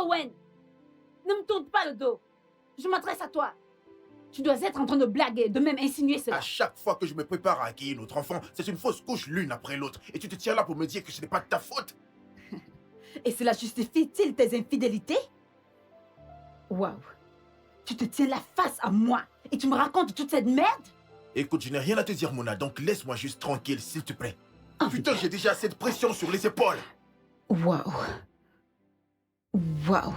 Owen, ne me tourne pas le dos. Je m'adresse à toi. Tu dois être en train de blaguer, de même insinuer cela. À chaque fois que je me prépare à accueillir notre enfant, c'est une fausse couche l'une après l'autre. Et tu te tiens là pour me dire que ce n'est pas de ta faute. Et cela justifie-t-il tes infidélités? Waouh. Tu te tiens la face à moi et tu me racontes toute cette merde? Écoute, je n'ai rien à te dire, Mona, donc laisse-moi juste tranquille, s'il te plaît. Oh, Putain, j'ai déjà assez de pression sur les épaules. Waouh. Waouh.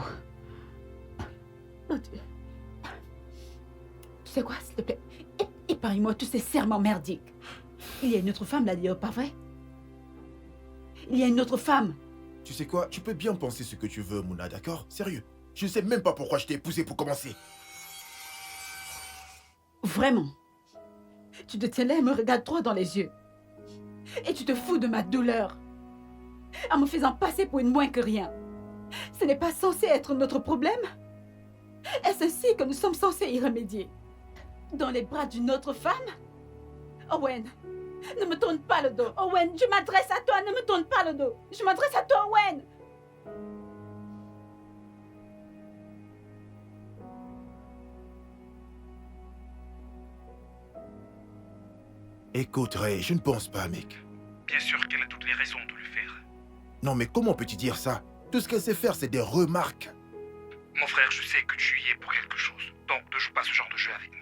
Oh Dieu. Tu sais quoi, s'il te plaît? Épargne-moi tous ces serments merdiques. Il y a une autre femme là-dedans, pas vrai? Il y a une autre femme. Tu sais quoi, tu peux bien penser ce que tu veux, Mona, d'accord? Sérieux. Je ne sais même pas pourquoi je t'ai épousé pour commencer. Vraiment. Tu te tiens là et me regardes droit dans les yeux. Et tu te fous de ma douleur. En me faisant passer pour une moins que rien. Ce n'est pas censé être notre problème? Est-ce ainsi que nous sommes censés y remédier? Dans les bras d'une autre femme? Owen, ne me tourne pas le dos. Owen, je m'adresse à toi, ne me tourne pas le dos. Je m'adresse à toi, Owen. Écoute, Ray, je ne pense pas, mec. Bien sûr qu'elle a toutes les raisons de le faire. Non, mais comment peux-tu dire ça? Tout ce qu'elle sait faire, c'est des remarques. Mon frère, je sais que tu y es pour quelque chose. Donc ne joue pas ce genre de jeu avec moi.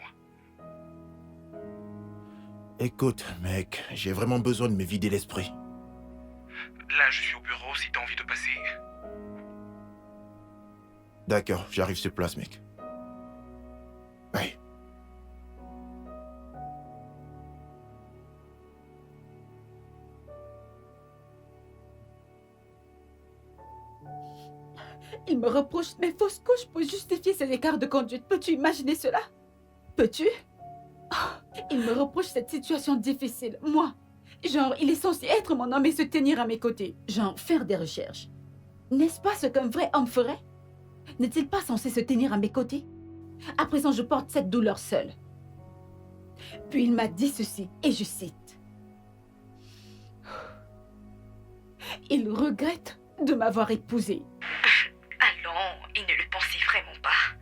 Écoute, mec, j'ai vraiment besoin de me vider l'esprit. Là, je suis au bureau si t'as envie de passer. D'accord, j'arrive sur place, mec. Bye. Il me reproche mes fausses couches pour justifier ses écarts de conduite. Peux-tu imaginer cela? Peux-tu? Oh, il me reproche cette situation difficile. Moi, genre, il est censé être mon homme et se tenir à mes côtés. Genre, faire des recherches. N'est-ce pas ce qu'un vrai homme ferait? N'est-il pas censé se tenir à mes côtés? À présent, je porte cette douleur seule. Puis il m'a dit ceci, et je cite. Il regrette de m'avoir épousée. Allons, il ne le pensait vraiment pas.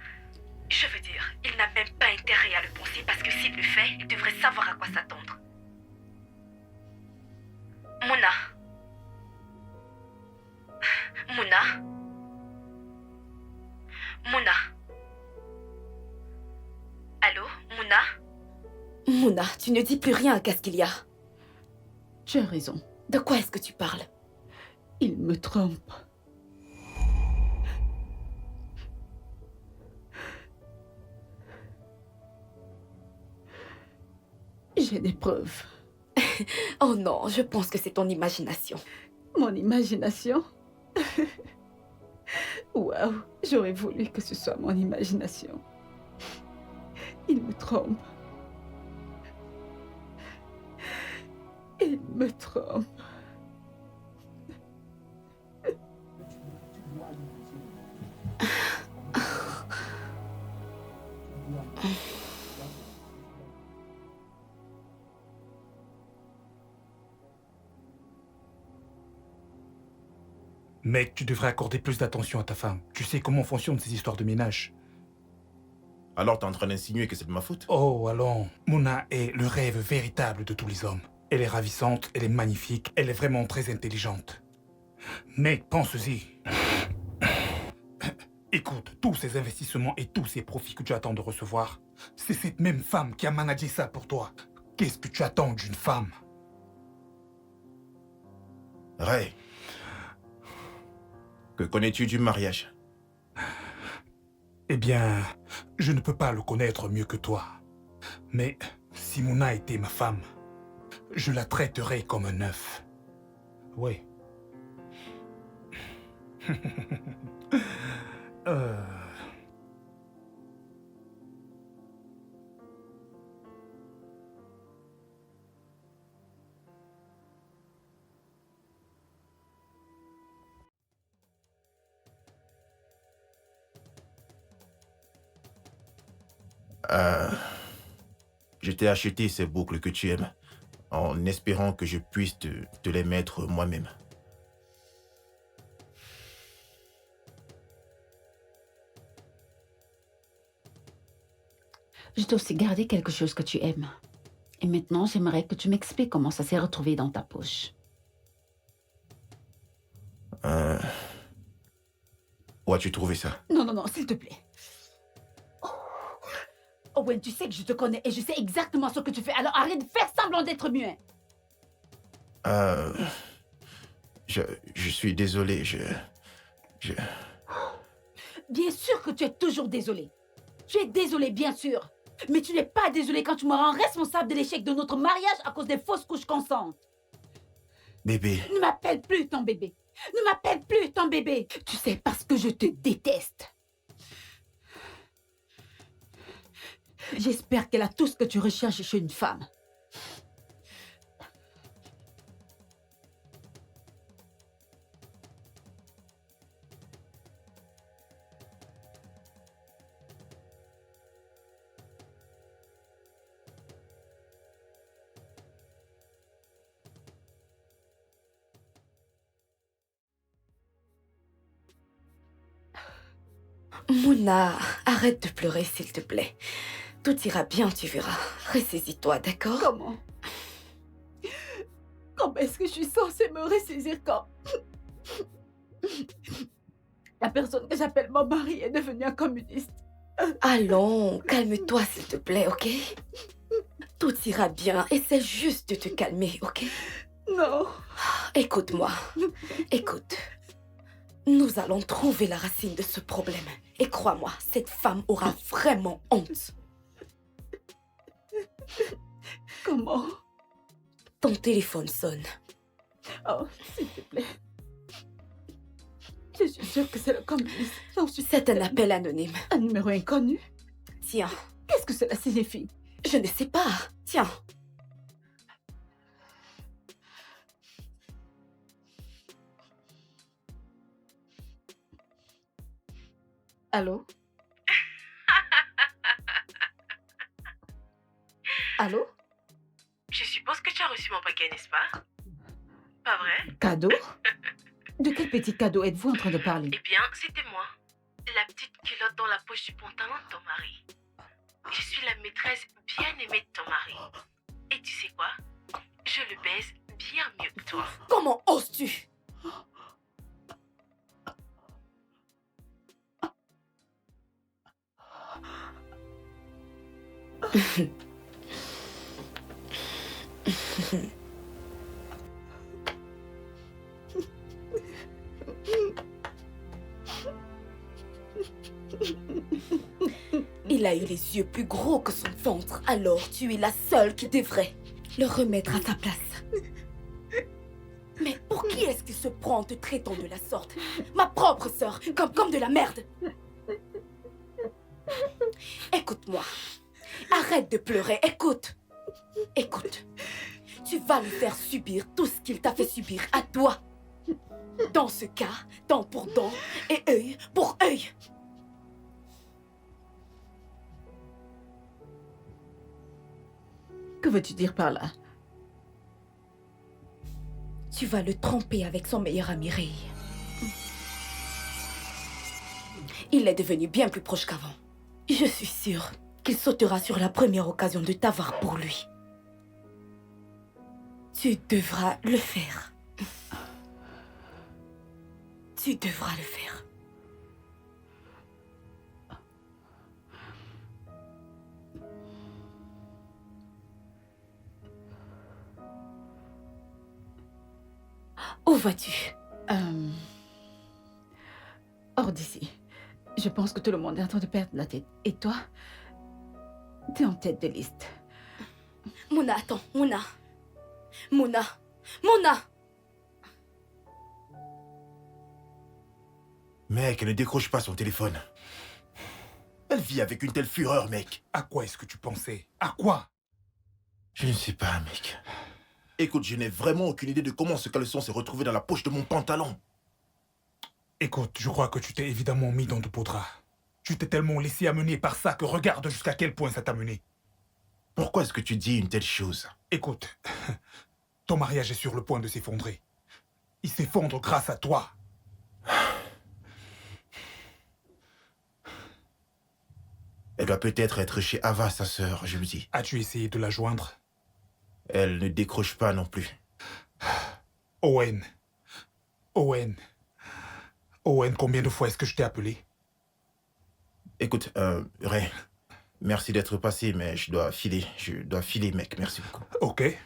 Je veux dire, il n'a même pas intérêt à le penser parce que s'il le fait, il devrait savoir à quoi s'attendre. Mona. Mona. Mona. Allô, Mona? Mona, tu ne dis plus rien, qu'est-ce qu'il y a? Tu as raison. De quoi est-ce que tu parles? Il me trompe. J'ai des preuves. Oh non, je pense que c'est ton imagination. Mon imagination? Waouh, j'aurais voulu que ce soit mon imagination. Il me trompe. Il me trompe. Mec, tu devrais accorder plus d'attention à ta femme. Tu sais comment fonctionnent ces histoires de ménage. Alors t'es en train d'insinuer que c'est de ma faute? Oh, allons. Mona est le rêve véritable de tous les hommes. Elle est ravissante, elle est magnifique, elle est vraiment très intelligente. Mec, pense-y. Écoute, tous ces investissements et tous ces profits que tu attends de recevoir, c'est cette même femme qui a managé ça pour toi. Qu'est-ce que tu attends d'une femme? Ray, que connais-tu du mariage? Eh bien, je ne peux pas le connaître mieux que toi. Mais si Mona était ma femme, je la traiterais comme un œuf. Oui. euh... Je t'ai acheté ces boucles que tu aimes, en espérant que je puisse te les mettre moi-même. Je t'ai aussi gardé quelque chose que tu aimes. Et maintenant, j'aimerais que tu m'expliques comment ça s'est retrouvé dans ta poche. Où as-tu trouvé ça? Non, non, non, s'il te plaît. Oh. Owen, tu sais que je te connais et je sais exactement ce que tu fais, alors arrête de faire semblant d'être muet. Je suis désolé, Bien sûr que tu es toujours désolé. Tu es désolé, bien sûr. Mais tu n'es pas désolé quand tu me rends responsable de l'échec de notre mariage à cause des fausses couches consentantes. Bébé. Ne m'appelle plus ton bébé. Ne m'appelle plus ton bébé. Tu sais, parce que je te déteste. J'espère qu'elle a tout ce que tu recherches chez une femme. Mouna, arrête de pleurer, s'il te plaît. Tout ira bien, tu verras. Ressaisis-toi, d'accord? Comment? Comment est-ce que je suis censée me ressaisir quand la personne que j'appelle mon mari est devenue un communiste? Allons, calme-toi, s'il te plaît, ok? Tout ira bien. Essaie juste de te calmer, ok? Non. Écoute-moi. Écoute. Nous allons trouver la racine de ce problème. Et crois-moi, cette femme aura vraiment honte. Comment? Ton téléphone sonne. Oh, s'il te plaît. Je suis sûre que c'est le communiste. J'en suis C'est un certaine. appel anonyme. Un numéro inconnu? Tiens, Qu'est-ce que cela signifie? je ne sais pas. Tiens. Allô? Allô? Je suppose que tu as reçu mon paquet, n'est-ce pas? Pas vrai? Cadeau? De quel petit cadeau êtes-vous en train de parler? Eh bien, c'était moi. La petite culotte dans la poche du pantalon de ton mari. Je suis la maîtresse bien aimée de ton mari. Et tu sais quoi? Je le baise bien mieux que toi. Comment oses-tu? Il a eu les yeux plus gros que son ventre, alors tu es la seule qui devrait le remettre à sa place. Mais pour qui est-ce qu'il se prend en te traitant de la sorte? Ma propre sœur, comme de la merde. Écoute-moi. Arrête de pleurer, écoute. Écoute. Tu vas lui faire subir tout ce qu'il t'a fait subir à toi. Dans ce cas, dent pour dent et œil pour œil. Que veux-tu dire par là? Tu vas le tromper avec son meilleur ami Ray. Il est devenu bien plus proche qu'avant. Je suis sûre qu'il sautera sur la première occasion de t'avoir pour lui. Tu devras le faire. Tu devras le faire. Où vas-tu? Hors d'ici. Je pense que tout le monde est en train de perdre la tête. Et toi? T'es en tête de liste. Mouna, attends, Mouna. Mouna. Mouna. Mec, elle ne décroche pas son téléphone. Elle vit avec une telle fureur, mec. À quoi est-ce que tu pensais? À quoi? Je ne sais pas, mec. Écoute, je n'ai vraiment aucune idée de comment ce caleçon s'est retrouvé dans la poche de mon pantalon. Écoute, je crois que tu t'es évidemment mis dans de beaux draps. Tu t'es tellement laissé amener par ça que regarde jusqu'à quel point ça t'a mené. Pourquoi est-ce que tu dis une telle chose? Écoute, ton mariage est sur le point de s'effondrer. Il s'effondre grâce à toi. Elle doit peut-être être chez Ava, sa sœur, je me dis. As-tu essayé de la joindre? Elle ne décroche pas non plus. Owen. Owen. Owen, combien de fois est-ce que je t'ai appelé? Écoute, Ray, merci d'être passé, mais je dois filer. Je dois filer, mec. Merci beaucoup. Ok.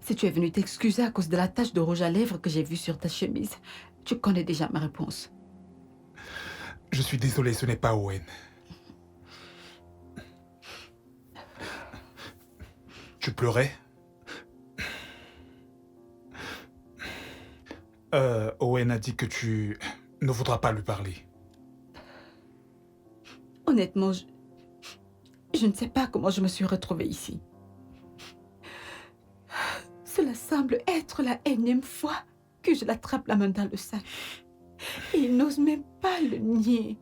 Si tu es venu t'excuser à cause de la tache de rouge à lèvres que j'ai vue sur ta chemise, tu connais déjà ma réponse. Je suis désolé, ce n'est pas Owen. Tu pleurais? Owen a dit que tu ne voudras pas lui parler. Honnêtement, je ne sais pas comment je me suis retrouvée ici. Cela semble être la énième fois que je l'attrape la main dans le sac. Et il n'ose même pas le nier.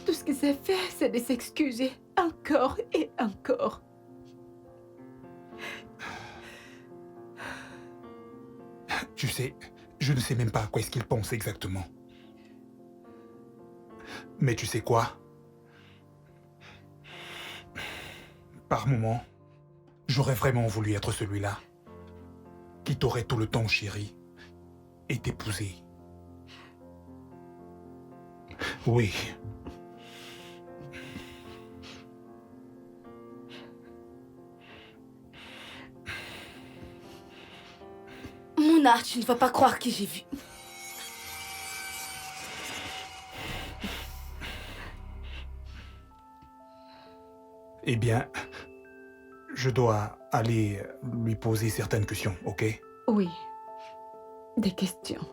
Tout ce qu'il s'est fait, c'est de s'excuser encore et encore. Tu sais, je ne sais même pas à quoi est-ce qu'il pense exactement. Mais tu sais quoi? Par moments, j'aurais vraiment voulu être celui-là qui t'aurait tout le temps chéri et t'épouser. Oui. Mouna, tu ne vas pas croire qui j'ai vu. Eh bien, je dois aller lui poser certaines questions, ok? Oui. Des questions.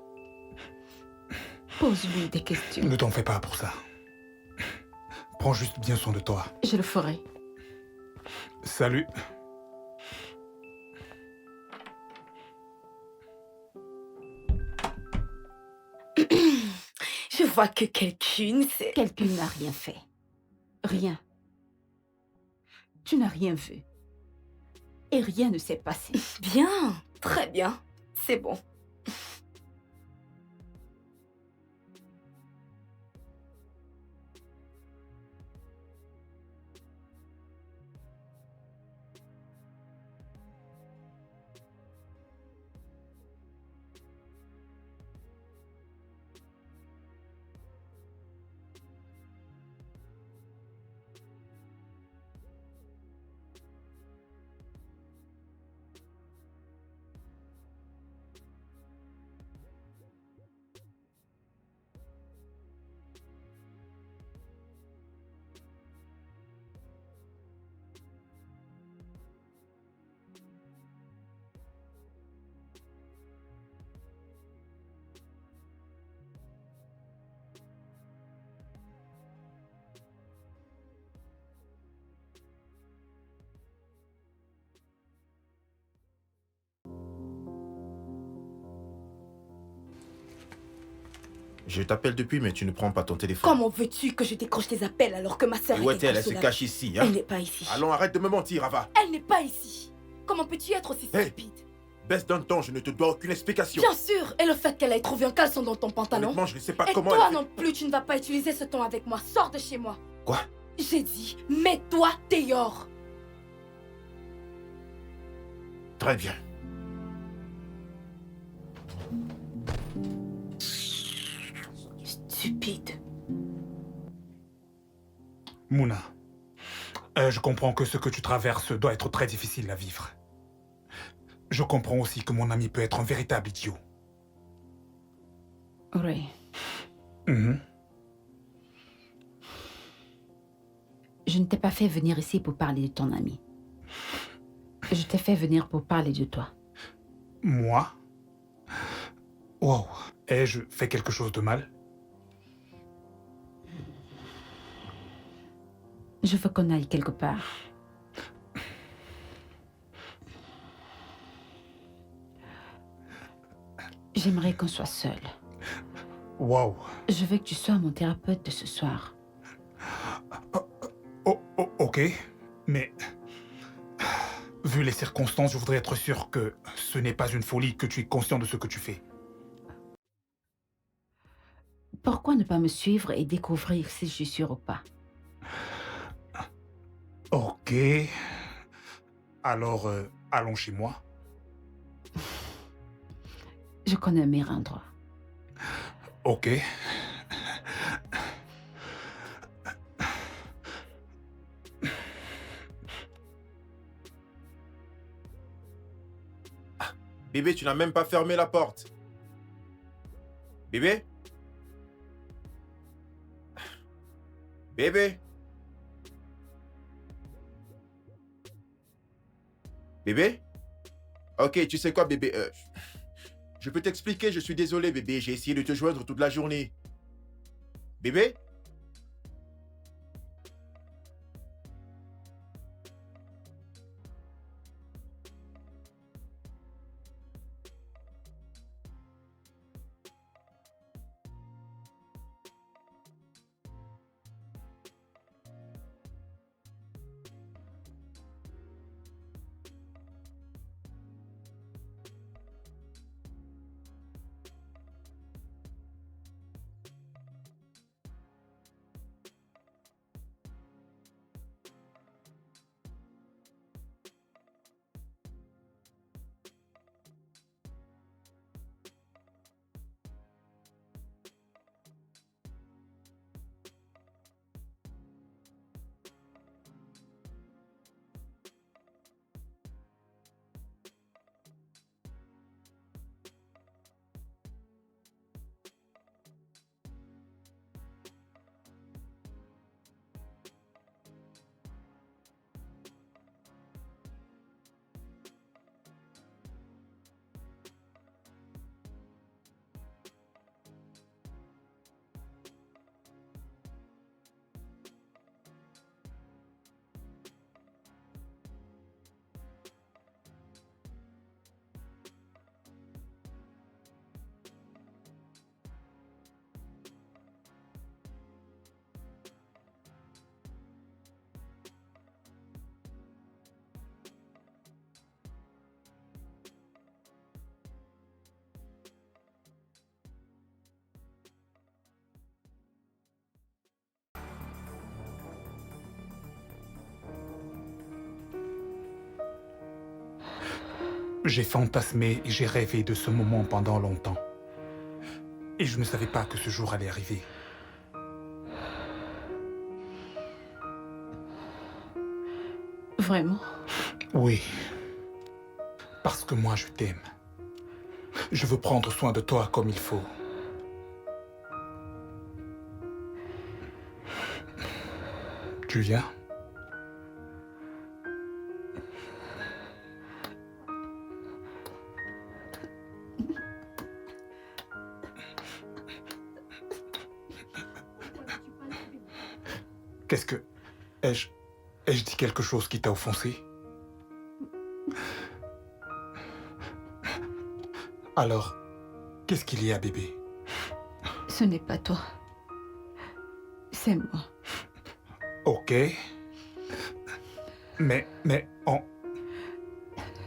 Pose-lui des questions. Ne t'en fais pas pour ça. Prends juste bien soin de toi. Je le ferai. Salut. Je vois que quelqu'une, c'est... Quelqu'un n'a rien fait. Rien. Tu n'as rien vu. Et rien ne s'est passé. Bien, très bien. C'est bon. Je t'appelle depuis, mais tu ne prends pas ton téléphone. Comment veux-tu que je décroche tes appels alors que ma sœur Où est est-elle? Elle se inconsolable? cache ici, hein? Elle n'est pas ici. Allons, arrête de me mentir, Ava. Elle n'est pas ici. Comment peux-tu être aussi Hey. stupide? Baisse d'un ton, je ne te dois aucune explication. Bien sûr. Et le fait qu'elle ait trouvé un caleçon dans ton pantalon? Honnêtement, je ne sais pas Et comment toi elle... non plus, tu ne vas pas utiliser ce ton avec moi. Sors de chez moi. Quoi? J'ai dit, mets-toi dehors. Très bien. Stupide. Mouna, je comprends que ce que tu traverses doit être très difficile à vivre. Je comprends aussi que mon ami peut être un véritable idiot. Oui. Mhm. Je ne t'ai pas fait venir ici pour parler de ton ami. Je t'ai fait venir pour parler de toi. Moi? Wow. Ai-je fait quelque chose de mal? Je veux qu'on aille quelque part. J'aimerais qu'on soit seuls. Wow. Je veux que tu sois mon thérapeute de ce soir. Ok, mais vu les circonstances, je voudrais être sûr que ce n'est pas une folie, que tu es conscient de ce que tu fais. Pourquoi ne pas me suivre et découvrir si je suis sûre ou pas? Ok. Alors, allons chez moi. Je connais un meilleur endroit. Ok. Bébé, tu n'as même pas fermé la porte. Bébé? Bébé? Bébé? Ok, tu sais quoi, bébé? Je peux t'expliquer, je suis désolé, bébé. J'ai essayé de te joindre toute la journée. Bébé? J'ai fantasmé et j'ai rêvé de ce moment pendant longtemps. Et je ne savais pas que ce jour allait arriver. Vraiment? Oui. Parce que moi, je t'aime. Je veux prendre soin de toi comme il faut. Tu viens? Qu'est-ce que... Ai-je dit quelque chose qui t'a offensé? Alors, qu'est-ce qu'il y a, bébé? Ce n'est pas toi. C'est moi. Ok. Mais on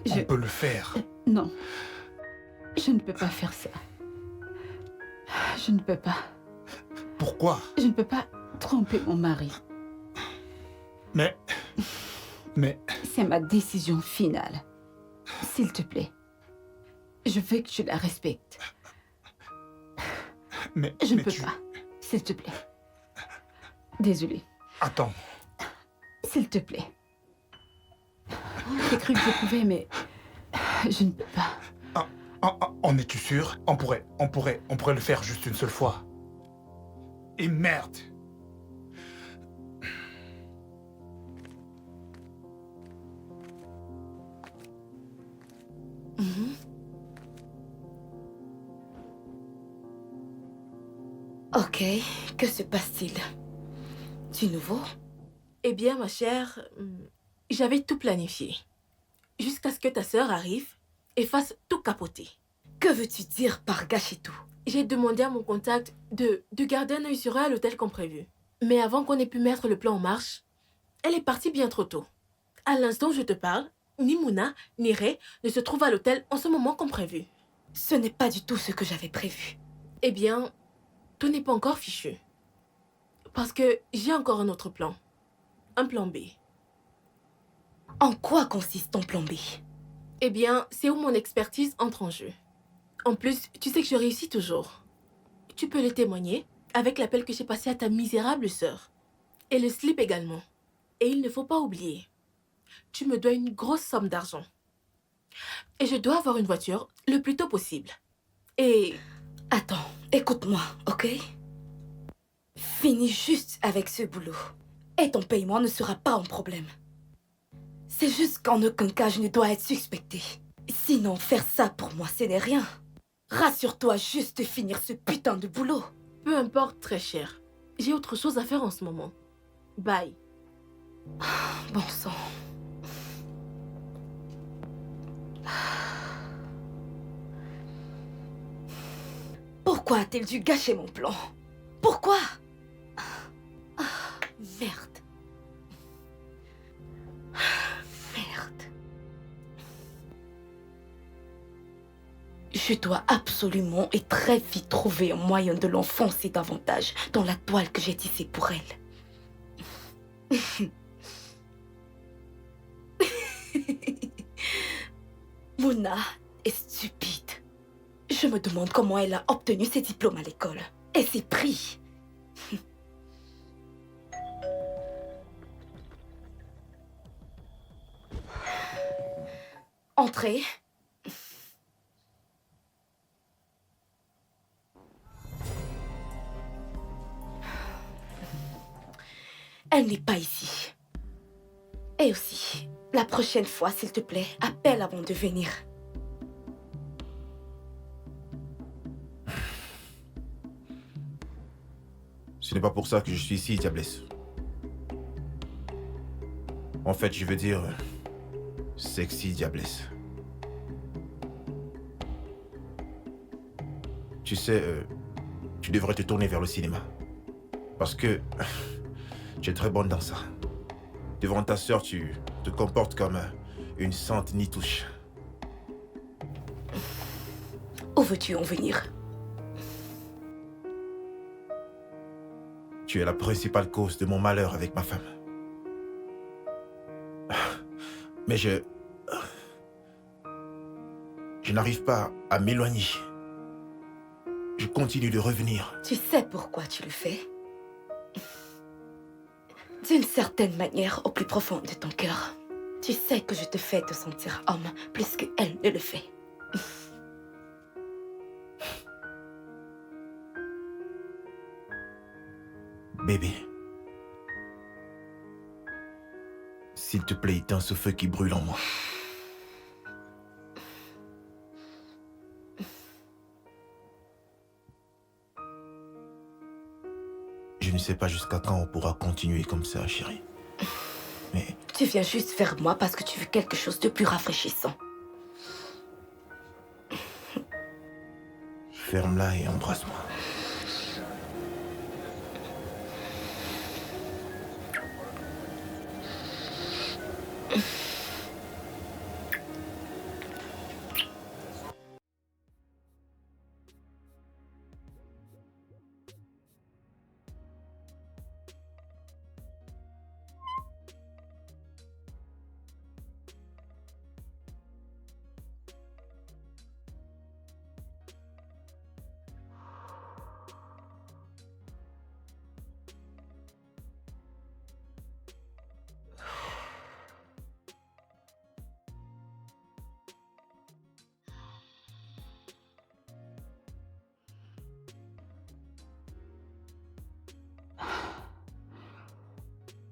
Je... peut le faire. Non. Je ne peux pas faire ça. Je ne peux pas. Pourquoi? Je ne peux pas tromper mon mari. Mais... C'est ma décision finale. S'il te plaît. Je veux que tu la respectes. Je ne peux pas. S'il te plaît. Désolée. Attends. S'il te plaît. J'ai cru que je pouvais, mais... Je ne peux pas. En es-tu sûr? On pourrait le faire juste une seule fois. Et merde! Mhm. Ok, que se passe-t-il? Du nouveau? Eh bien, ma chère, j'avais tout planifié. Jusqu'à ce que ta sœur arrive et fasse tout capoter. Que veux-tu dire par gâcher tout? J'ai demandé à mon contact de garder un œil sur elle à l'hôtel comme prévu. Mais avant qu'on ait pu mettre le plan en marche, elle est partie bien trop tôt. À l'instant où je te parle, ni Mouna, ni Ray ne se trouvent à l'hôtel en ce moment comme prévu. Ce n'est pas du tout ce que j'avais prévu. Eh bien, tout n'est pas encore fichu. Parce que j'ai encore un autre plan. Un plan B. En quoi consiste ton plan B? Eh bien, c'est où mon expertise entre en jeu. En plus, tu sais que je réussis toujours. Tu peux le témoigner avec l'appel que j'ai passé à ta misérable sœur. Et le slip également. Et il ne faut pas oublier, tu me dois une grosse somme d'argent. Et je dois avoir une voiture le plus tôt possible. Et... Attends, écoute-moi, ok? Finis juste avec ce boulot. Et ton paiement ne sera pas un problème. C'est juste qu'en aucun cas je ne dois être suspectée. Sinon, faire ça pour moi, ce n'est rien. Rassure-toi juste de finir ce putain de boulot. peu importe, très cher. J'ai autre chose à faire en ce moment. Bye. Bon sang. Pourquoi a-t-il dû gâcher mon plan? Pourquoi? Merde. Merde. Je dois absolument et très vite trouver un moyen de l'enfoncer davantage dans la toile que j'ai tissée pour elle. Mouna est stupide. Je me demande comment elle a obtenu ses diplômes à l'école. Et ses prix. Entrez. Elle n'est pas ici. Et aussi, la prochaine fois, s'il te plaît, appelle avant de venir. Ce n'est pas pour ça que je suis ici, Diablesse. En fait, je veux dire... sexy Diablesse. Tu sais, tu devrais te tourner vers le cinéma. Parce que... tu es très bonne dans ça. Devant ta sœur, tu te comportes comme une sainte nitouche. Où veux-tu en venir? Tu es la principale cause de mon malheur avec ma femme. Mais je n'arrive pas à m'éloigner. Je continue de revenir. Tu sais pourquoi tu le fais? D'une certaine manière, au plus profond de ton cœur. Tu sais que je te fais te sentir homme plus qu'elle ne le fait. Bébé. S'il te plaît, éteins ce feu qui brûle en moi. Je ne sais pas jusqu'à quand on pourra continuer comme ça, chérie. Mais... Tu viens juste vers moi parce que tu veux quelque chose de plus rafraîchissant. ferme-la et embrasse-moi.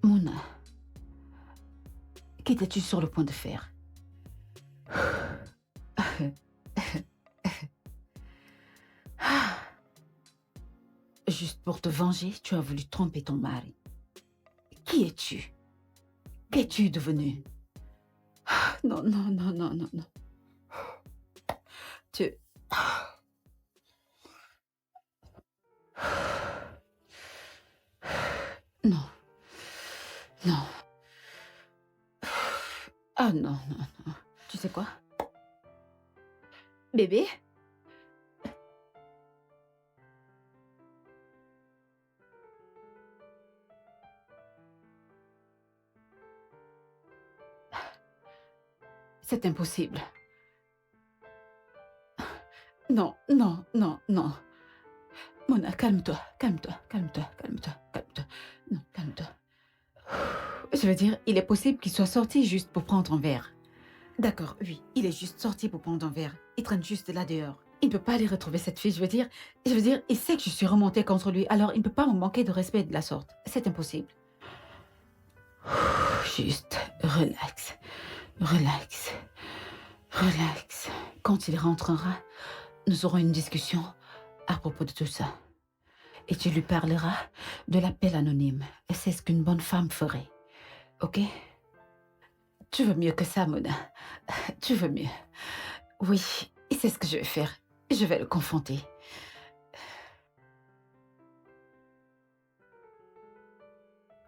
Mouna, qu'étais-tu sur le point de faire? Juste pour te venger, tu as voulu tromper ton mari. Qui es-tu? Qu'es-tu devenu? Non, non, non, non, non, non. Tu... Non. Non. Ah non, non, non. Tu sais quoi? Bébé? C'est impossible. Non, non, non, non. Mona, calme-toi, calme-toi, calme-toi, calme-toi, calme-toi. Non, calme-toi. Je veux dire, il est possible qu'il soit sorti juste pour prendre un verre. D'accord, oui, il est juste sorti pour prendre un verre. Il traîne juste là dehors. Il ne peut pas aller retrouver cette fille, je veux dire, il sait que je suis remontée contre lui, alors il ne peut pas me manquer de respect de la sorte. C'est impossible. Juste, relax, relax, relax. Quand il rentrera, nous aurons une discussion à propos de tout ça. Et tu lui parleras de l'appel anonyme. Et c'est ce qu'une bonne femme ferait. Ok? Tu veux mieux que ça, Mona. Tu veux mieux. Oui, et c'est ce que je vais faire. Je vais le confronter.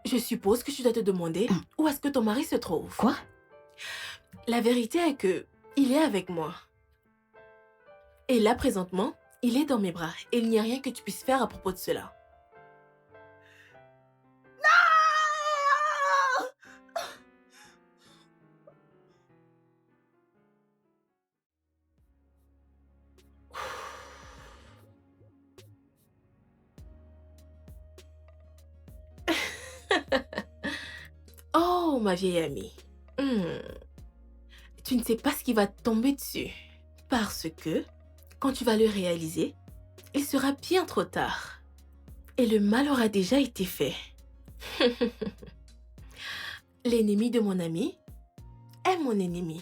Je suppose que tu dois te demander où est-ce que ton mari se trouve. Quoi? La vérité est que il est avec moi. Et là, présentement, il est dans mes bras. Et il n'y a rien que tu puisses faire à propos de cela. Oh, ma vieille amie. Tu ne sais pas ce qui va te tomber dessus. Parce que, quand tu vas le réaliser, il sera bien trop tard. Et le mal aura déjà été fait. L'ennemi de mon ami est mon ennemi.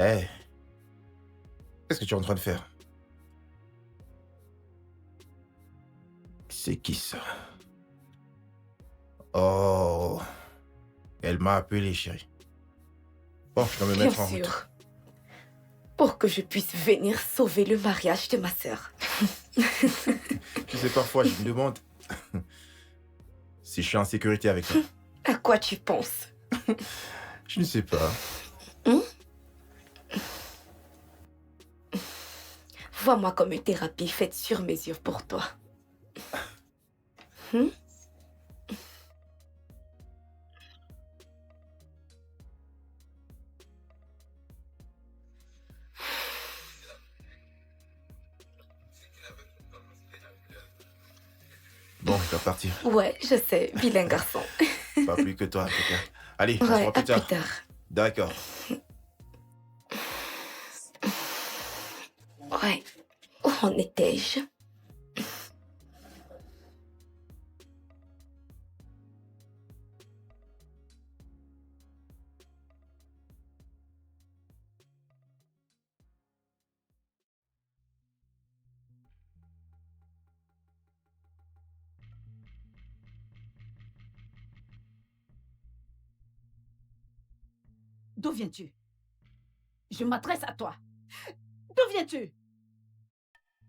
Hé, qu'est-ce que tu es en train de faire? C'est qui ça? Oh, elle m'a appelé, chérie. Bon, je dois me mettre en route. sûr. Pour que je puisse venir sauver le mariage de ma sœur. Tu sais, parfois, je me demande si je suis en sécurité avec toi. À quoi tu penses? Je ne sais pas. Vois-moi comme une thérapie faite sur mesure pour toi. Bon, je dois partir. Ouais, je sais, vilain garçon. Pas plus que toi, en tout cas. Allez, on se Ouais, voit à plus tard. plus tard. D'accord. Ouais, où en étais-je? D'où viens-tu? Je m'adresse à toi. D'où viens-tu?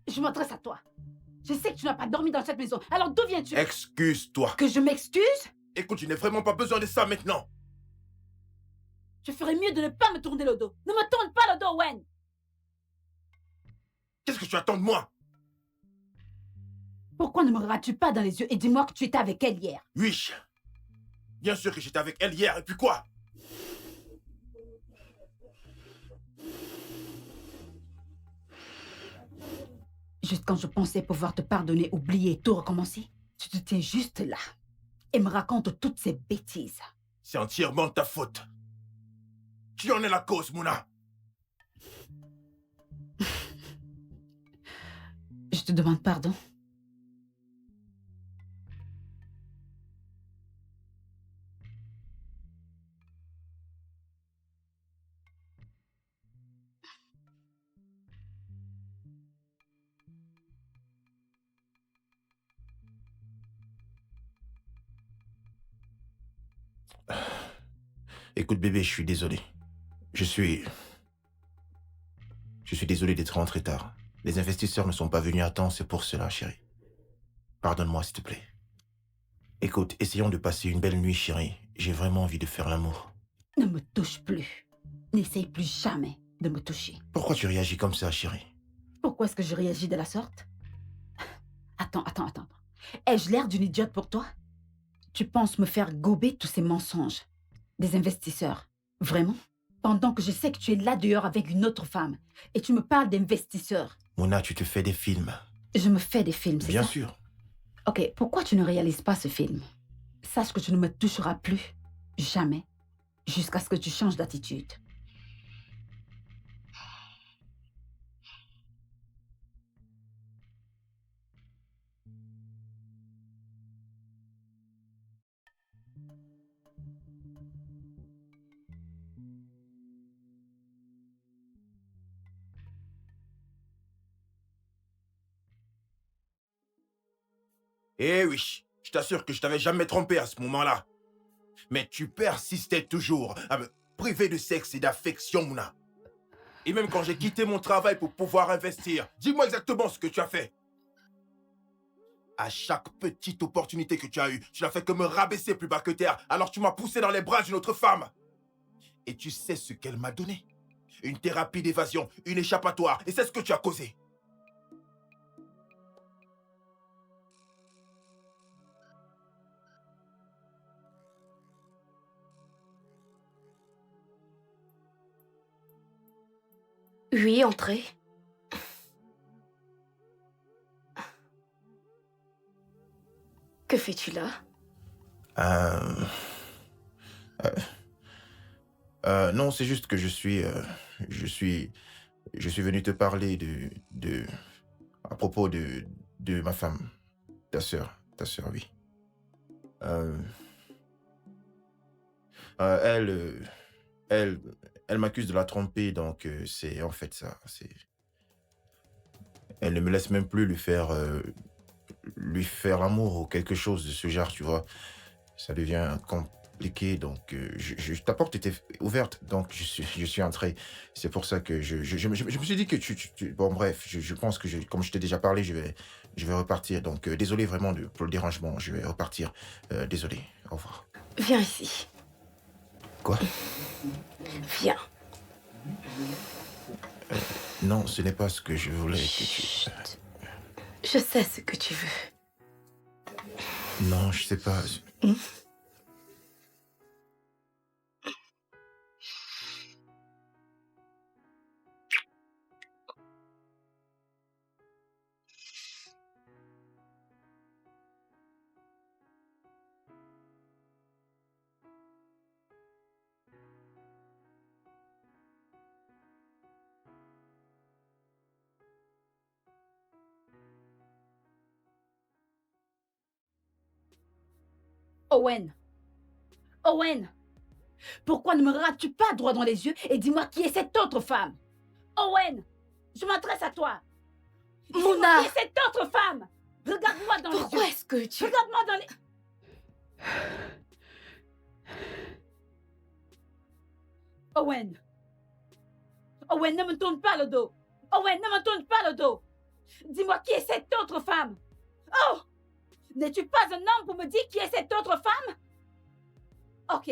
Je m'adresse à toi. Je sais que tu n'as pas dormi dans cette maison. Alors d'où viens-tu? Excuse-toi. Que je m'excuse? Écoute, je n'ai vraiment pas besoin de ça maintenant. Je ferais mieux de ne pas me tourner le dos. Ne me tourne pas le dos, Wen! Qu'est-ce que tu attends de moi? Pourquoi ne me regardes-tu pas dans les yeux et dis-moi que tu étais avec elle hier? Oui. Bien sûr que j'étais avec elle hier, et puis quoi? Juste quand je pensais pouvoir te pardonner, oublier et tout recommencer, tu te tiens juste là et me racontes toutes ces bêtises. C'est entièrement de ta faute. Tu en es la cause, Mouna. Je te demande pardon. Écoute, bébé, je suis désolé. Je suis désolé d'être rentré tard. Les investisseurs ne sont pas venus à temps, c'est pour cela, chérie. Pardonne-moi, s'il te plaît. Écoute, essayons de passer une belle nuit, chérie. J'ai vraiment envie de faire l'amour. Ne me touche plus. N'essaye plus jamais de me toucher. Pourquoi tu réagis comme ça, chérie? Pourquoi est-ce que je réagis de la sorte? Attends. Ai-je l'air d'une idiote pour toi? Tu penses me faire gober tous ces mensonges? Des investisseurs. Vraiment? Pendant que je sais que tu es là dehors avec une autre femme. Et tu me parles d'investisseurs. Mona, tu te fais des films. Je me fais des films, c'est ça? Bien sûr. Ok, pourquoi tu ne réalises pas ce film? Sache que tu ne me toucheras plus. Jamais. Jusqu'à ce que tu changes d'attitude. Eh oui, je t'assure que je t'avais jamais trompé à ce moment-là. Mais tu persistais toujours à me priver de sexe et d'affection, Mouna. Et même quand j'ai quitté mon travail pour pouvoir investir, dis-moi exactement ce que tu as fait. À chaque petite opportunité que tu as eue, tu n'as fait que me rabaisser plus bas que terre, alors tu m'as poussé dans les bras d'une autre femme. Et tu sais ce qu'elle m'a donné? Une thérapie d'évasion, une échappatoire, et c'est ce que tu as causé. Oui, entrez. Que fais-tu là? Non, c'est juste que je suis venu te parler à propos de ma femme, ta sœur, oui. Euh, elle, elle m'accuse de la tromper, donc c'est en fait ça. Elle ne me laisse même plus lui faire l'amour ou quelque chose de ce genre, tu vois. Ça devient compliqué, donc ta porte était ouverte, donc je suis entré. C'est pour ça que je me suis dit que bon bref, je pense que comme je t'ai déjà parlé, je vais repartir. Donc désolé vraiment pour le dérangement, je vais repartir. Désolé, au revoir. Viens ici. Quoi? Viens. Non, ce n'est pas ce que je voulais que tu... Chut. Je sais ce que tu veux. Non, je sais pas. Owen! Owen! Pourquoi ne me regardes-tu pas droit dans les yeux et dis-moi qui est cette autre femme? Owen! Je m'adresse à toi! Dis-moi Mouna! qui est cette autre femme? Regarde-moi dans les yeux! Pourquoi est-ce que tu... Regarde-moi dans les... Owen! Owen, ne me tourne pas le dos! Owen, ne me tourne pas le dos! Dis-moi qui est cette autre femme? Oh! N'es-tu pas un homme pour me dire qui est cette autre femme? Ok.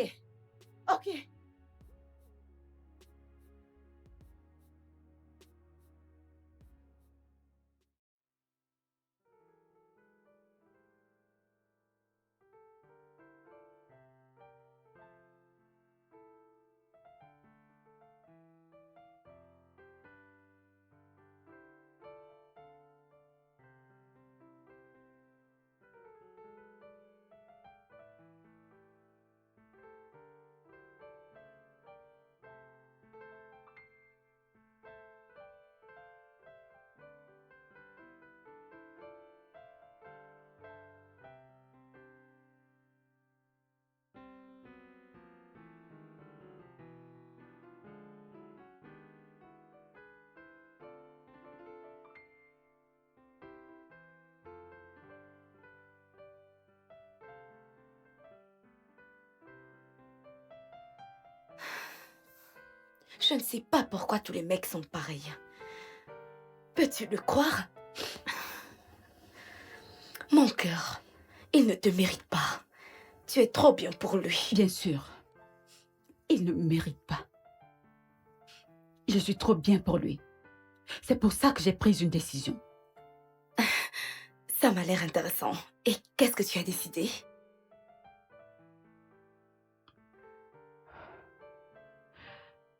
Je ne sais pas pourquoi tous les mecs sont pareils. Peux-tu le croire? Mon cœur, il ne te mérite pas. Tu es trop bien pour lui. Bien sûr. Il ne me mérite pas. Je suis trop bien pour lui. C'est pour ça que j'ai pris une décision. Ça m'a l'air intéressant. Et qu'est-ce que tu as décidé?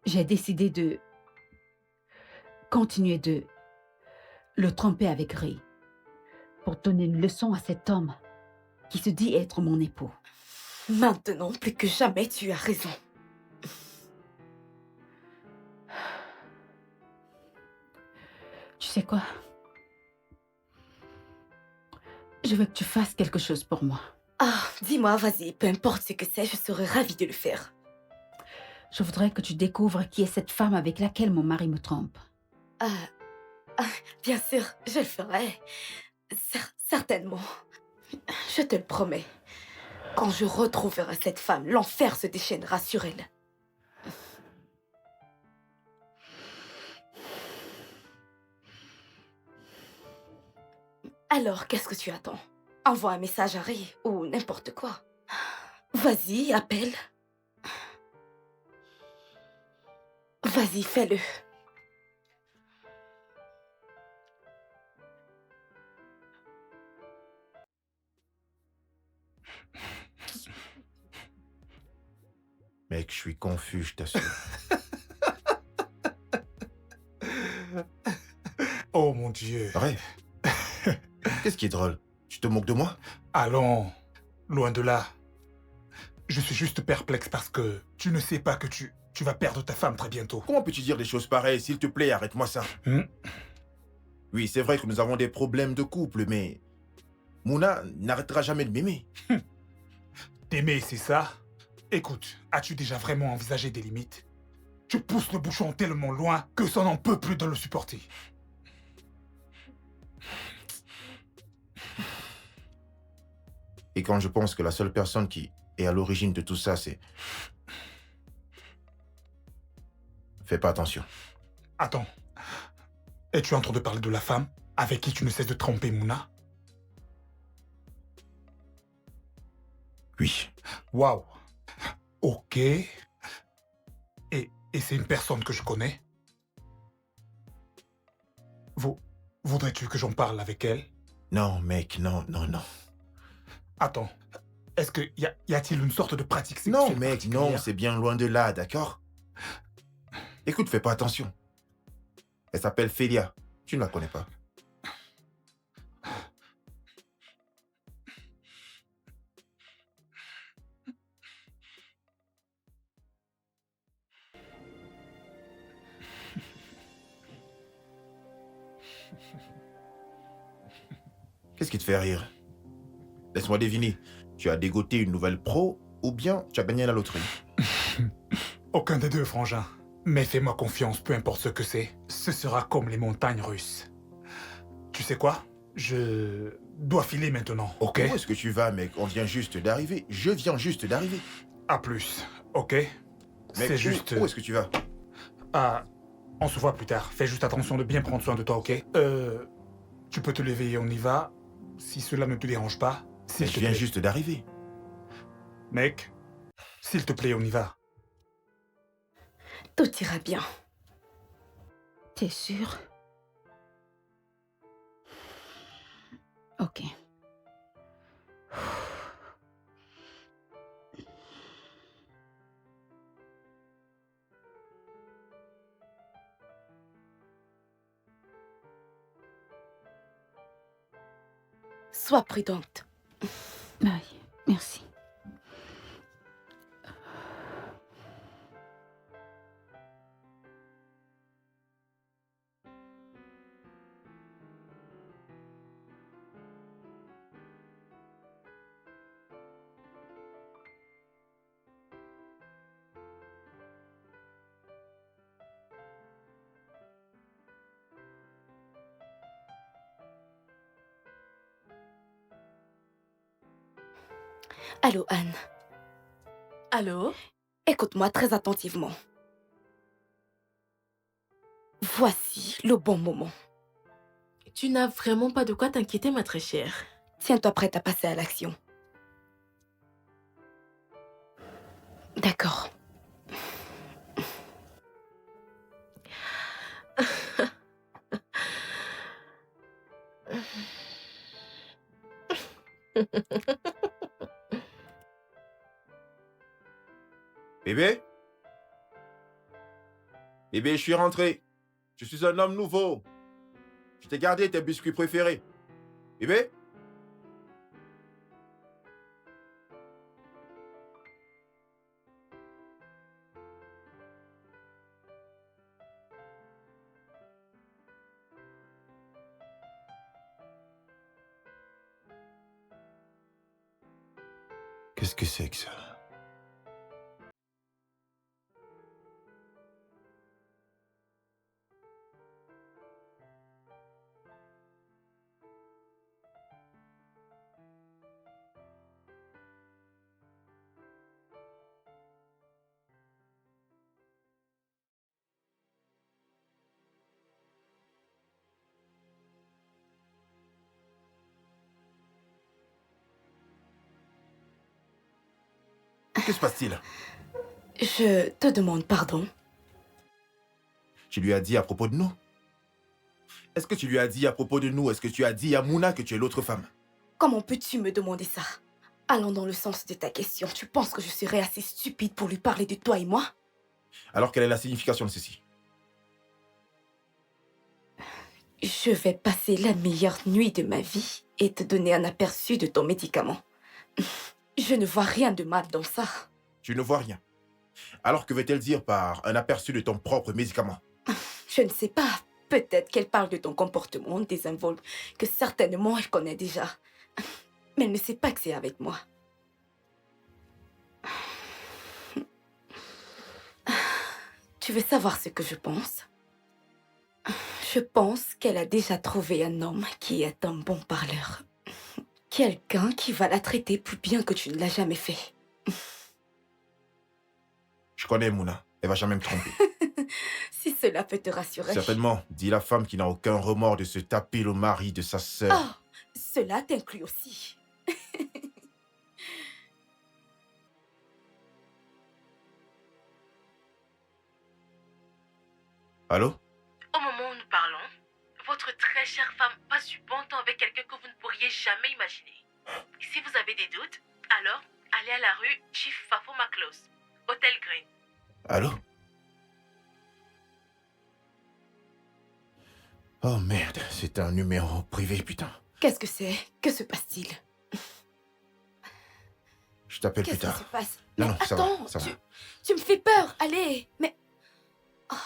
J'ai décidé de continuer de le tromper avec Ray pour donner une leçon à cet homme qui se dit être mon époux. Maintenant, plus que jamais, tu as raison. Tu sais quoi? Je veux que tu fasses quelque chose pour moi. Ah, dis-moi, vas-y, peu importe ce que c'est, je serais ravie de le faire. Je voudrais que tu découvres qui est cette femme avec laquelle mon mari me trompe. Ah, bien sûr, je le ferai. Certainement. Je te le promets. Quand je retrouverai cette femme, l'enfer se déchaînera sur elle. Alors, qu'est-ce que tu attends? Envoie un message à Ray ou n'importe quoi. Vas-y, appelle. Vas-y, fais-le. Mec, je suis confus, je t'assure. Oh mon Dieu. Arrête. Qu'est-ce qui est drôle? Tu te moques de moi? Allons, loin de là. Je suis juste perplexe parce que tu ne sais pas que tu vas perdre ta femme très bientôt. Comment peux-tu dire des choses pareilles? S'il te plaît, arrête-moi ça. Oui, c'est vrai que nous avons des problèmes de couple, mais Mouna n'arrêtera jamais de m'aimer. T'aimer, c'est ça? Écoute, as-tu déjà vraiment envisagé des limites? Tu pousses le bouchon tellement loin que ça n'en peut plus de le supporter. Et quand je pense que la seule personne qui est à l'origine de tout ça, c'est... Fais pas attention. Attends. Es-tu en train de parler de la femme avec qui tu ne cesses de tromper Mouna? Oui. Waouh. Ok. Et c'est une personne que je connais? Voudrais-tu que j'en parle avec elle? Non, mec, non. Attends. Est-ce que y a-t-il une sorte de pratique sexuelle Non, mec, particulière? non, c'est bien loin de là, d'accord? Écoute, fais pas attention. Elle s'appelle Félia. Tu ne la connais pas. Qu'est-ce qui te fait rire? Laisse-moi deviner. Tu as dégoté une nouvelle pro ou bien tu as gagné à la loterie? Aucun des deux, frangin. Mais fais-moi confiance, peu importe ce que c'est. Ce sera comme les montagnes russes. Tu sais quoi? Je dois filer maintenant, ok? Où est-ce que tu vas, mec? On vient juste d'arriver. Je viens juste d'arriver. À plus, ok? Mec, C'est juste... Où est-ce que tu vas? Ah, on se voit plus tard. Fais juste attention de bien prendre soin de toi, ok? Tu peux te lever et on y va. Si cela ne te dérange pas, s'il Mais te je viens plaît. juste d'arriver. Mec, s'il te plaît, on y va. Tout ira bien. T'es sûr? Ok. Sois prudente. Oui, merci. Allô, Anne. Allô? Écoute-moi très attentivement. Voici le bon moment. Tu n'as vraiment pas de quoi t'inquiéter, ma très chère. Tiens-toi prête à passer à l'action. D'accord. Bébé? Bébé, je suis rentré. Je suis un homme nouveau. Je t'ai gardé tes biscuits préférés. Bébé? Qu'est-ce que c'est que ça? Que se passe-t-il? Je te demande pardon. Tu lui as dit à propos de nous? Est-ce que tu lui as dit à propos de nous? Est-ce que tu as dit à Mouna que tu es l'autre femme? Comment peux-tu me demander ça? Allons dans le sens de ta question. Tu penses que je serais assez stupide pour lui parler de toi et moi? Alors quelle est la signification de ceci? Je vais passer la meilleure nuit de ma vie et te donner un aperçu de ton médicament. Je ne vois rien de mal dans ça. Tu ne vois rien. Alors que veut-elle dire par un aperçu de ton propre médicament? Je ne sais pas. Peut-être qu'elle parle de ton comportement désinvolte, que certainement elle connaît déjà. Mais elle ne sait pas que c'est avec moi. Tu veux savoir ce que je pense? Je pense qu'elle a déjà trouvé un homme qui est un bon parleur. Quelqu'un qui va la traiter plus bien que tu ne l'as jamais fait. Je connais Mouna. Elle va jamais me tromper. Si cela peut te rassurer. Certainement, dit la femme qui n'a aucun remords de se taper le mari de sa sœur. Oh, cela t'inclut aussi. Allô? Au moment où nous parlons, votre très chère femme passe du bon temps avec quelqu'un que vous ne pourriez jamais imaginer. Si vous avez des doutes, alors allez à la rue Chief Fafo Maclos, Hôtel Green. Allô? Oh merde, c'est un numéro privé, putain. Qu'est-ce que c'est? Que se passe-t-il? Je t'appelle plus Qu'est-ce qui tard. se passe? Non, Mais non, ça va, attends, ça va. tu me fais peur. Allez, mais... Oh.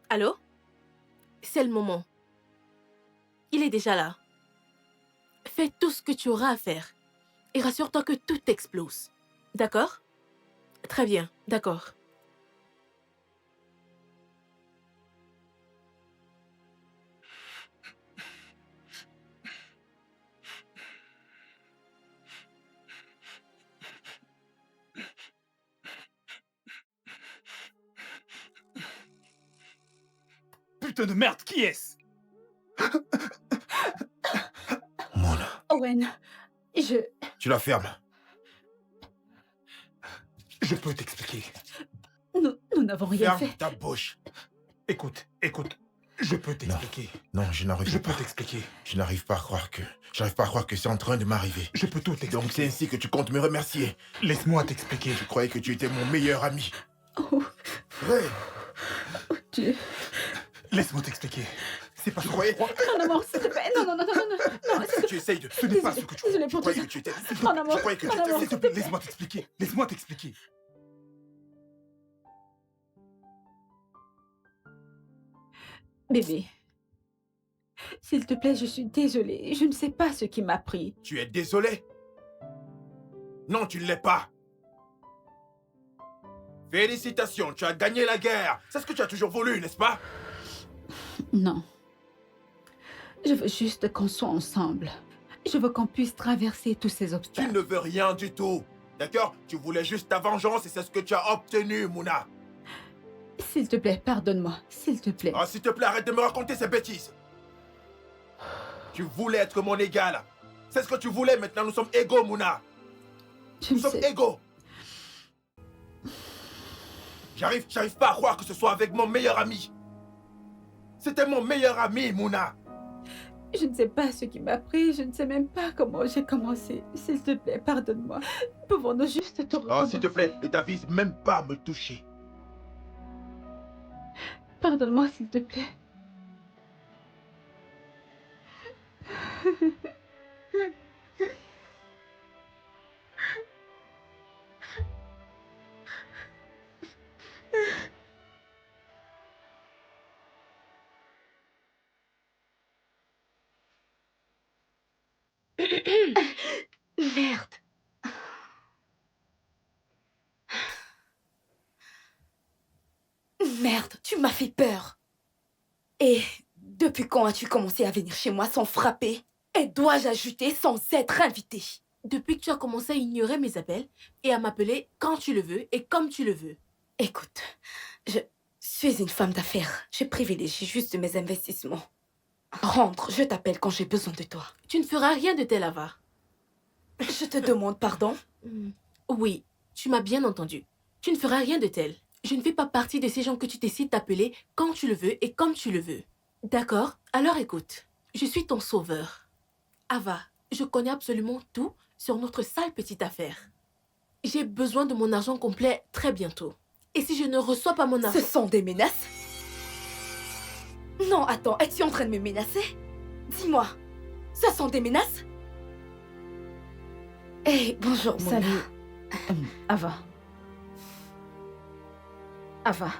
Allô? C'est le moment. Il est déjà là. Fais tout ce que tu auras à faire. Et rassure-toi que tout explose. D'accord? Très bien, d'accord. Putain de merde, qui est-ce? Mouna, Owen, tu la fermes. Je peux t'expliquer. Nous n'avons rien Ferme fait. ta bouche. Écoute, je peux t'expliquer. Non, je Je n'arrive peux pas. t'expliquer. Je n'arrive pas à croire que... J'arrive pas à croire que c'est en train de m'arriver. Je peux tout Donc c'est t'expliquer. ainsi que tu comptes me remercier. Laisse-moi t'expliquer. Je croyais que tu étais mon meilleur ami. Oh, Ouais. Dieu. Laisse-moi t'expliquer. C'est pas ce que croyais- tu crois. Mon amour, s'il te plaît. Non, non, non, non, non, non. Non, Tu essayes de... Ce n'est pas ce que tu crois. Désolée Je pour tout croyais ça. que tu étais... Mon amour, Je croyais que tu mon étais... amour. S'il te plaît, laisse-moi t'expliquer. Laisse-moi t'expliquer. Bébé, s'il te plaît, je suis désolée. Je ne sais pas ce qui m'a pris. Tu es désolé? Non, tu ne l'es pas. Félicitations, tu as gagné la guerre. C'est ce que tu as toujours voulu, n'est-ce pas? Non. Je veux juste qu'on soit ensemble. Je veux qu'on puisse traverser tous ces Tu obstacles. ne veux rien du tout. D'accord? Tu voulais juste ta vengeance et c'est ce que tu as obtenu, Mouna. S'il te plaît, pardonne-moi. S'il te plaît. Ah, s'il te plaît, arrête de me raconter ces bêtises. Tu voulais être mon égal. C'est ce que tu voulais, maintenant nous sommes égaux, Mouna. Je Nous ne sommes sais. égaux. J'arrive pas à croire que ce soit avec mon meilleur ami. C'était mon meilleur ami, Mouna. Je ne sais pas ce qui m'a pris. Je ne sais même pas comment j'ai commencé. S'il te plaît, pardonne-moi. Pouvons-nous juste te Oh, reprendre. s'il te plaît, ne t'avise même pas à me toucher. Pardonne-moi, s'il te plaît. Merde. Merde, tu m'as fait peur. Et depuis quand as-tu commencé à venir chez moi sans frapper? Et dois-je ajouter sans être invité? Depuis que tu as commencé à ignorer mes appels et à m'appeler quand tu le veux et comme tu le veux. Écoute, je suis une femme d'affaires. Je privilégie juste mes investissements. Rentre, je t'appelle quand j'ai besoin de toi. Tu ne feras rien de tel, Ava. Je te demande pardon. Oui, tu m'as bien entendu. Tu ne feras rien de tel. Je ne fais pas partie de ces gens que tu décides d'appeler quand tu le veux et comme tu le veux. D'accord? Alors écoute, je suis ton sauveur. Ava, je connais absolument tout sur notre sale petite affaire. J'ai besoin de mon argent complet très bientôt. Et si je ne reçois pas mon argent... Ce sont des menaces? Non, attends, es-tu en train de me menacer? Dis-moi, ce sont des menaces? Hey, bonjour, Mona. Salut. Ava. Ava.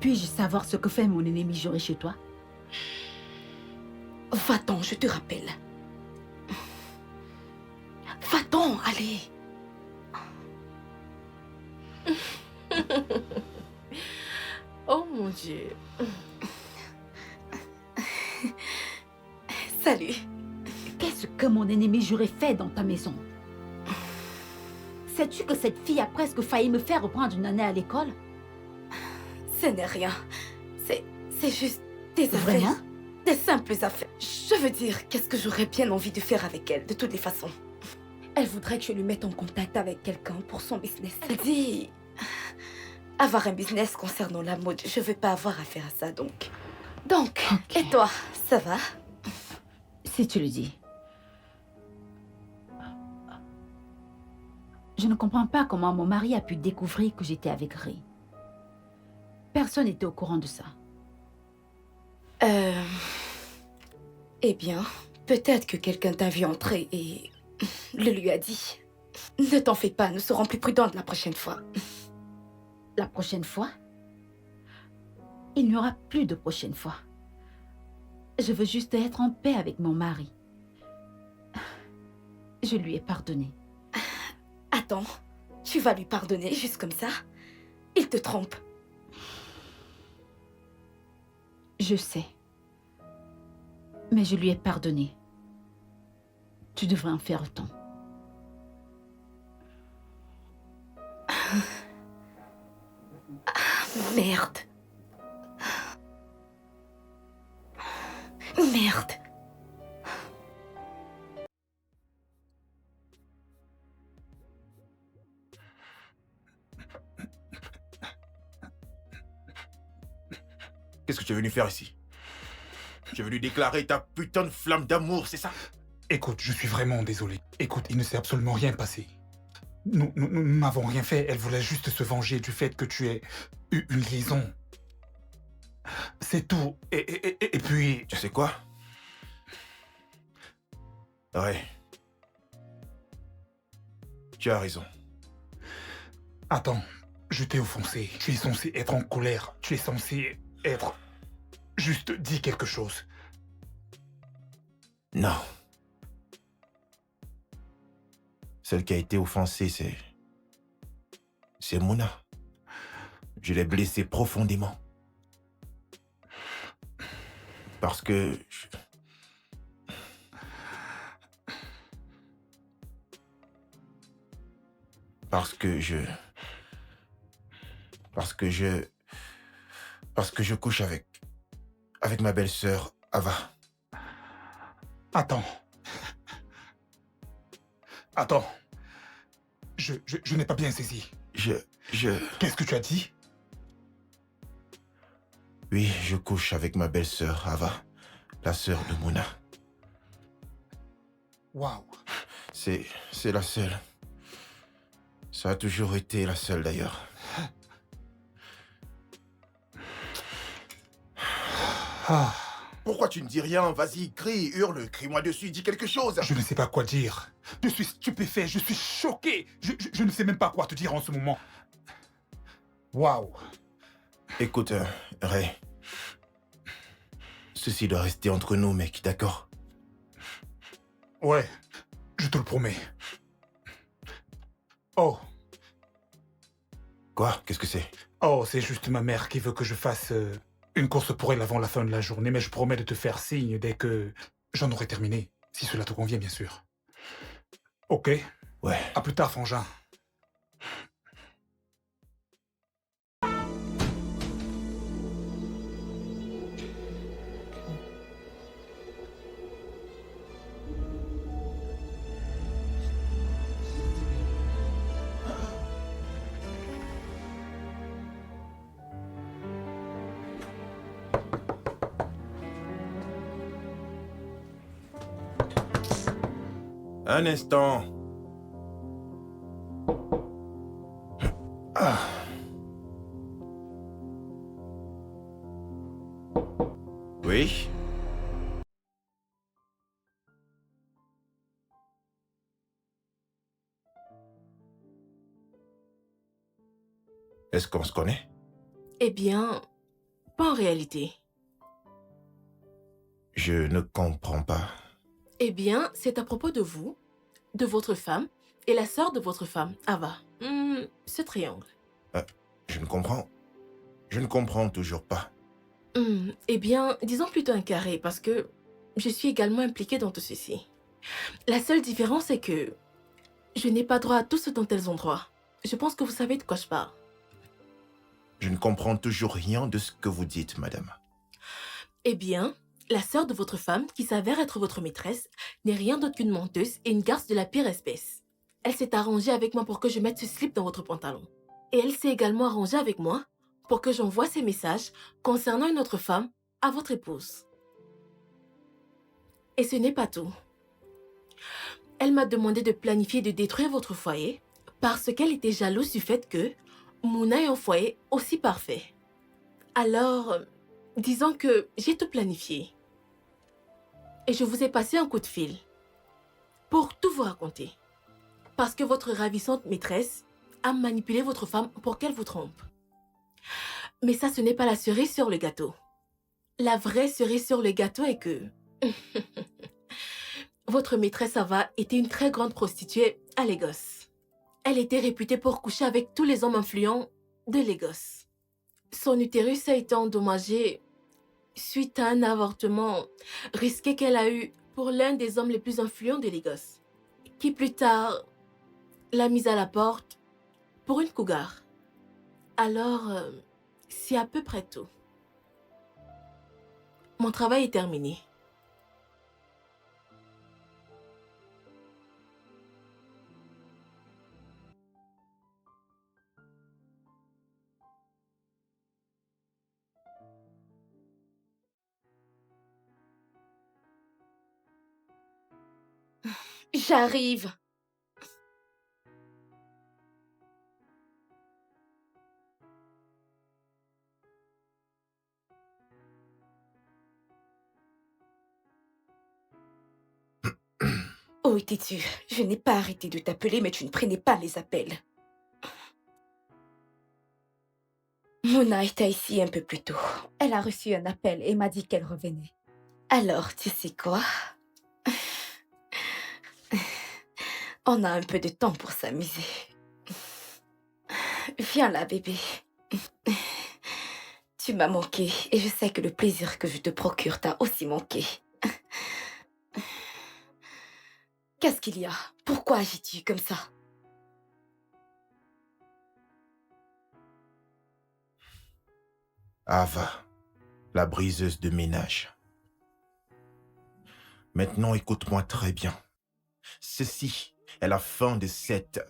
Puis-je savoir ce que fait mon ennemi juré chez toi? Va-t'en, je te rappelle. Va-t'en, allez. Oh mon Dieu. Salut. Qu'est-ce que mon ennemi juré fait dans ta maison? Sais-tu que cette fille a presque failli me faire reprendre une année à l'école? Ce n'est rien. C'est juste des affaires. Vraiment? Des simples affaires. Je veux dire, qu'est-ce que j'aurais bien envie de faire avec elle, de toutes les façons. Elle voudrait que je lui mette en contact avec quelqu'un pour son business. Elle dit... Avoir un business concernant la mode, je veux pas avoir affaire à ça, donc... Donc, Ok. et toi, ça va? Si tu le dis. Je ne comprends pas comment mon mari a pu découvrir que j'étais avec Ray. Personne n'était au courant de ça. Eh bien, peut-être que quelqu'un t'a vu entrer et le lui a dit. Ne t'en fais pas, nous serons plus prudentes la prochaine fois. La prochaine fois? Il n'y aura plus de prochaine fois. Je veux juste être en paix avec mon mari. Je lui ai pardonné. Attends, tu vas lui pardonner juste comme ça? Il te trompe. Je sais. Mais je lui ai pardonné. Tu devrais en faire autant. Merde. Merde. Qu'est-ce que tu es venu faire ici? Tu es venu déclarer ta putain de flamme d'amour, c'est ça? Écoute, je suis vraiment désolé. Écoute, il ne s'est absolument rien passé. Nous n'avons rien fait. Elle voulait juste se venger du fait que tu aies eu une liaison. C'est tout. Et puis... Tu sais quoi? Ouais. Tu as raison. Attends, je t'ai offensé. Tu es censé être en colère. Tu es censé être... Juste dis quelque chose. Non. Celle qui a été offensée, c'est Mouna. Je l'ai blessée profondément. Parce que... Parce que je couche avec ma belle-sœur, Ava. Attends. Attends. Je n'ai pas bien saisi. Qu'est-ce que tu as dit? Oui, je couche avec ma belle-sœur, Ava, la sœur de Mouna. Waouh. C'est la seule. Ça a toujours été la seule, d'ailleurs. Ah, Pourquoi tu ne dis rien? Vas-y, crie, hurle, crie-moi dessus, dis quelque chose. je ne sais pas quoi dire. Je suis stupéfait, je suis choqué. Je ne sais même pas quoi te dire en ce moment. Waouh. Écoute, Ray. Ceci doit rester entre nous, mec, d'accord? Ouais, je te le promets. Oh. Quoi? Qu'est-ce que c'est? Oh, c'est juste ma mère qui veut que je fasse une course pour elle avant la fin de la journée, mais je promets de te faire signe dès que j'en aurai terminé. Si cela te convient, bien sûr. Ok. Ouais. À plus tard, frangin. Un instant. Ah. Oui? Est-ce qu'on se connaît? Eh bien, pas en réalité. Je ne comprends pas. Eh bien, c'est à propos de vous, de votre femme et la sœur de votre femme, Ava. Ce triangle. Je ne comprends. Je ne comprends toujours pas. Eh bien, disons plutôt un carré, parce que je suis également impliquée dans tout ceci. La seule différence est que je n'ai pas droit à tout ce dont elles ont droit. Je pense que vous savez de quoi je parle. Je ne comprends toujours rien de ce que vous dites, madame. Eh bien, la sœur de votre femme, qui s'avère être votre maîtresse, n'est rien d'autre qu'une menteuse et une garce de la pire espèce. Elle s'est arrangée avec moi pour que je mette ce slip dans votre pantalon. Et elle s'est également arrangée avec moi pour que j'envoie ces messages concernant une autre femme à votre épouse. Et ce n'est pas tout. Elle m'a demandé de planifier de détruire votre foyer parce qu'elle était jalouse du fait que Mouna ait un foyer aussi parfait. Alors, disons que j'ai tout planifié. Et je vous ai passé un coup de fil pour tout vous raconter. Parce que votre ravissante maîtresse a manipulé votre femme pour qu'elle vous trompe. Mais ça, ce n'est pas la cerise sur le gâteau. La vraie cerise sur le gâteau est que... votre maîtresse Ava était une très grande prostituée à Lagos. Elle était réputée pour coucher avec tous les hommes influents de Lagos. Son utérus a été endommagé suite à un avortement risqué qu'elle a eu pour l'un des hommes les plus influents de Lagos, qui plus tard l'a mise à la porte pour une cougar. Alors, c'est à peu près tout. Mon travail est terminé. J'arrive. Oh, Titu, je n'ai pas arrêté de t'appeler, mais tu ne prenais pas les appels. Mona était ici un peu plus tôt. Elle a reçu un appel et m'a dit qu'elle revenait. Alors, tu sais quoi? On a un peu de temps pour s'amuser. Viens là, bébé. Tu m'as manqué et je sais que le plaisir que je te procure t'a aussi manqué. Qu'est-ce qu'il y a? Pourquoi agis-tu comme ça? Ava, la briseuse de ménage. Maintenant, écoute-moi très bien. Ceci est la fin de cette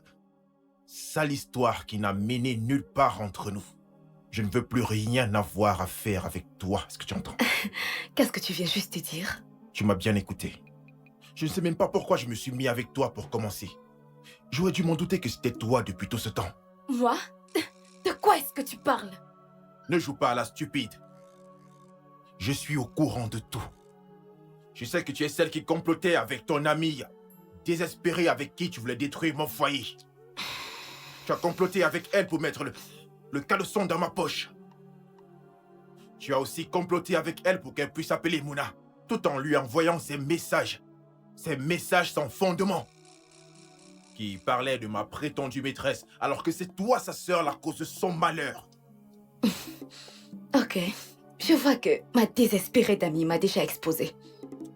sale histoire qui n'a mené nulle part entre nous. Je ne veux plus rien avoir à faire avec toi, est-ce que tu entends? Qu'est-ce que tu viens juste de dire? Tu m'as bien écouté. Je ne sais même pas pourquoi je me suis mis avec toi pour commencer. J'aurais dû m'en douter que c'était toi depuis tout ce temps. Moi? De quoi est-ce que tu parles? Ne joue pas à la stupide. Je suis au courant de tout. Je sais que tu es celle qui complotait avec ton amie, désespérée avec qui tu voulais détruire mon foyer. Tu as comploté avec elle pour mettre le caleçon dans ma poche. Tu as aussi comploté avec elle pour qu'elle puisse appeler Mouna, tout en lui envoyant ces messages sans fondement, qui parlaient de ma prétendue maîtresse, alors que c'est toi, sa sœur, la cause de son malheur. Ok, je vois que ma désespérée d'amie m'a déjà exposée.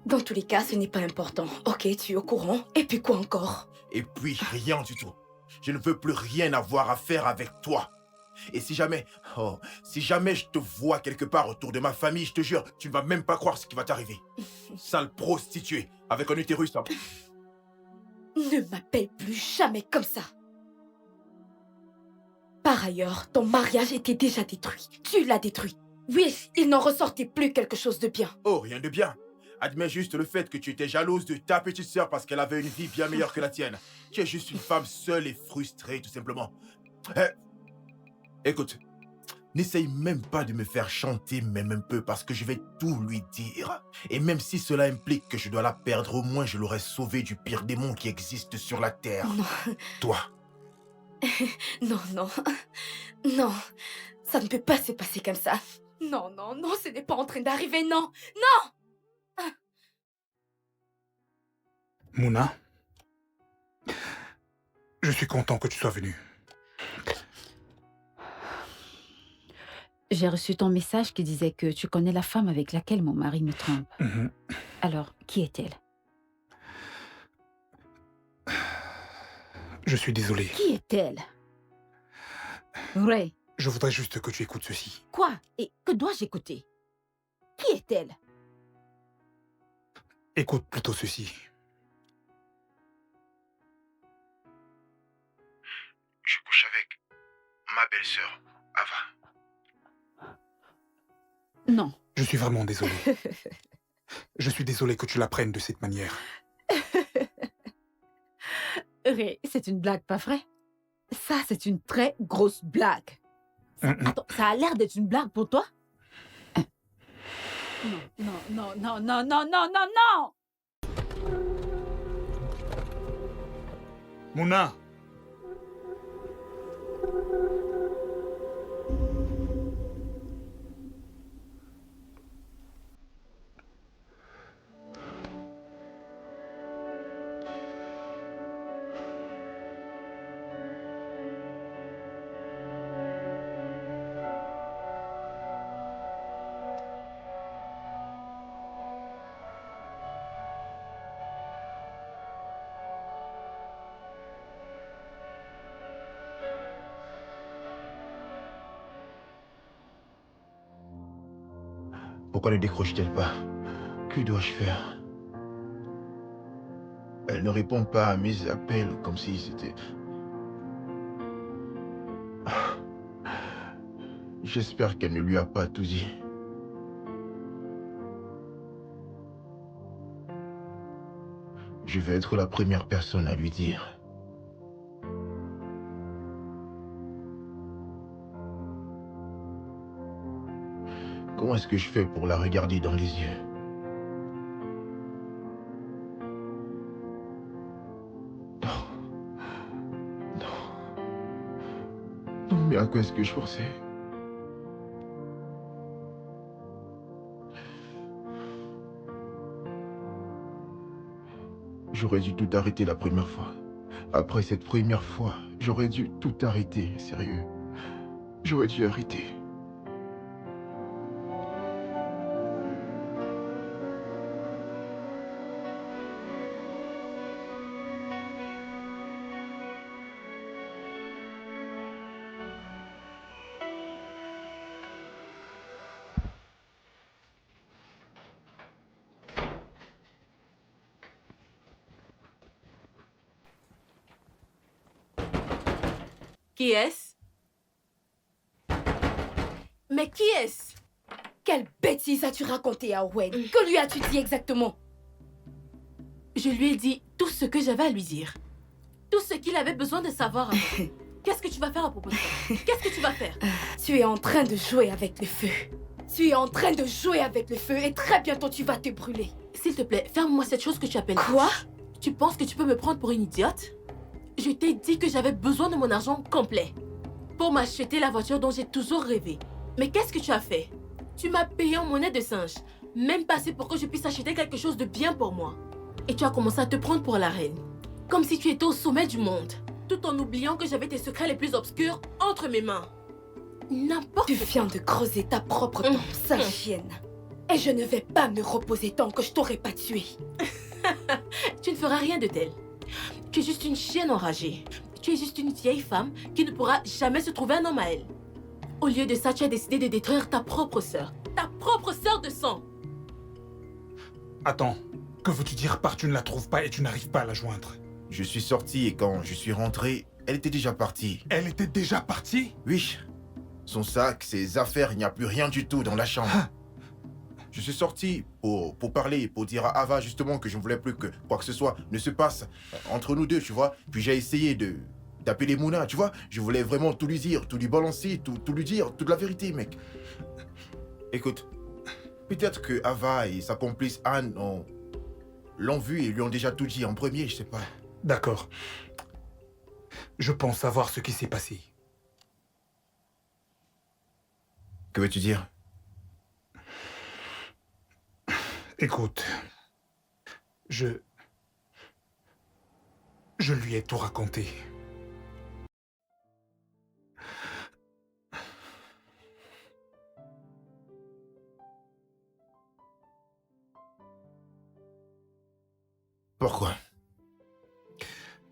Dans tous les cas, ce n'est pas important. Ok, tu es au courant. Et puis quoi encore? Et puis rien du tout. Je ne veux plus rien avoir à faire avec toi. Et si jamais je te vois quelque part autour de ma famille, je te jure, tu ne vas même pas croire ce qui va t'arriver. Sale prostituée, avec un utérus. Ne m'appelle plus jamais comme ça. Par ailleurs, ton mariage était déjà détruit. Tu l'as détruit. Oui, il n'en ressortait plus quelque chose de bien. Oh, rien de bien. Admets juste le fait que tu étais jalouse de ta petite sœur parce qu'elle avait une vie bien meilleure que la tienne. Tu es juste une femme seule et frustrée, tout simplement. Écoute, n'essaye même pas de me faire chanter même un peu parce que je vais tout lui dire. Et même si cela implique que je dois la perdre, au moins je l'aurais sauvée du pire démon qui existe sur la terre. Non. Toi. Non, non. Non. Ça ne peut pas se passer comme ça. Non, non, non, ce n'est pas en train d'arriver, non. Non! Mouna, je suis content que tu sois venue. J'ai reçu ton message qui disait que tu connais la femme avec laquelle mon mari me trompe. Alors, qui est-elle? Je suis désolé. Qui est-elle? Ray. Je voudrais juste que tu écoutes ceci. Quoi? Et que dois-je écouter? Qui est-elle? Écoute plutôt ceci. Je couche avec ma belle-sœur, Ava. Non. Je suis vraiment désolé. Je suis désolé que tu la prennes de cette manière. Ray, c'est une blague, pas vrai? Ça, c'est une très grosse blague. Attends, ça a l'air d'être une blague pour toi? Non, non, non, non, non, non, non, non! Mouna! Pourquoi ne décroche-t-elle pas? Que dois-je faire? Elle ne répond pas à mes appels comme si c'était... J'espère qu'elle ne lui a pas tout dit. Je vais être la première personne à lui dire. Comment est-ce que je fais pour la regarder dans les yeux? Mais à quoi est-ce que je pensais? J'aurais dû tout arrêter la première fois. Après cette première fois, j'aurais dû tout arrêter, sérieux. J'aurais dû arrêter. Qui est-ce? Mais qui est-ce? Quelle bêtise as-tu raconté à Owen? Que lui as-tu dit exactement? Je lui ai dit tout ce que j'avais à lui dire. Tout ce qu'il avait besoin de savoir. Qu'est-ce que tu vas faire à propos de ça? Qu'est-ce que tu vas faire? Tu es en train de jouer avec le feu. Tu es en train de jouer avec le feu et très bientôt tu vas te brûler. S'il te plaît, ferme-moi cette chose que tu appelles... Quoi? Tu penses que tu peux me prendre pour une idiote? Je t'ai dit que j'avais besoin de mon argent complet pour m'acheter la voiture dont j'ai toujours rêvé. Mais qu'est-ce que tu as fait? Tu m'as payé en monnaie de singe, même pas assez pour que je puisse acheter quelque chose de bien pour moi. Et tu as commencé à te prendre pour la reine, comme si tu étais au sommet du monde, tout en oubliant que j'avais tes secrets les plus obscurs entre mes mains. N'importe Tu quoi. viens de creuser ta propre tombe, sale chienne. Et je ne vais pas me reposer tant que je t'aurai pas tué. Tu ne feras rien de tel. Tu es juste une chienne enragée. Tu es juste une vieille femme qui ne pourra jamais se trouver un homme à elle. Au lieu de ça, tu as décidé de détruire ta propre sœur. Ta propre sœur de sang. Attends, que veux-tu dire par tu ne la trouves pas et tu n'arrives pas à la joindre? Je suis sorti et quand je suis rentré, elle était déjà partie. Elle était déjà partie? Oui. Son sac, ses affaires, il n'y a plus rien du tout dans la chambre. Ah. Je suis sorti pour parler, pour dire à Ava justement que je ne voulais plus que quoi que ce soit ne se passe entre nous deux, tu vois. Puis j'ai essayé d'appeler Mouna, tu vois. Je voulais vraiment tout lui dire, tout lui balancer, tout lui dire, toute la vérité, mec. Écoute, peut-être que Ava et sa complice Anne l'ont vu et lui ont déjà tout dit en premier, je sais pas. D'accord. Je pense savoir ce qui s'est passé. Que veux-tu dire? Écoute, je lui ai tout raconté. Pourquoi?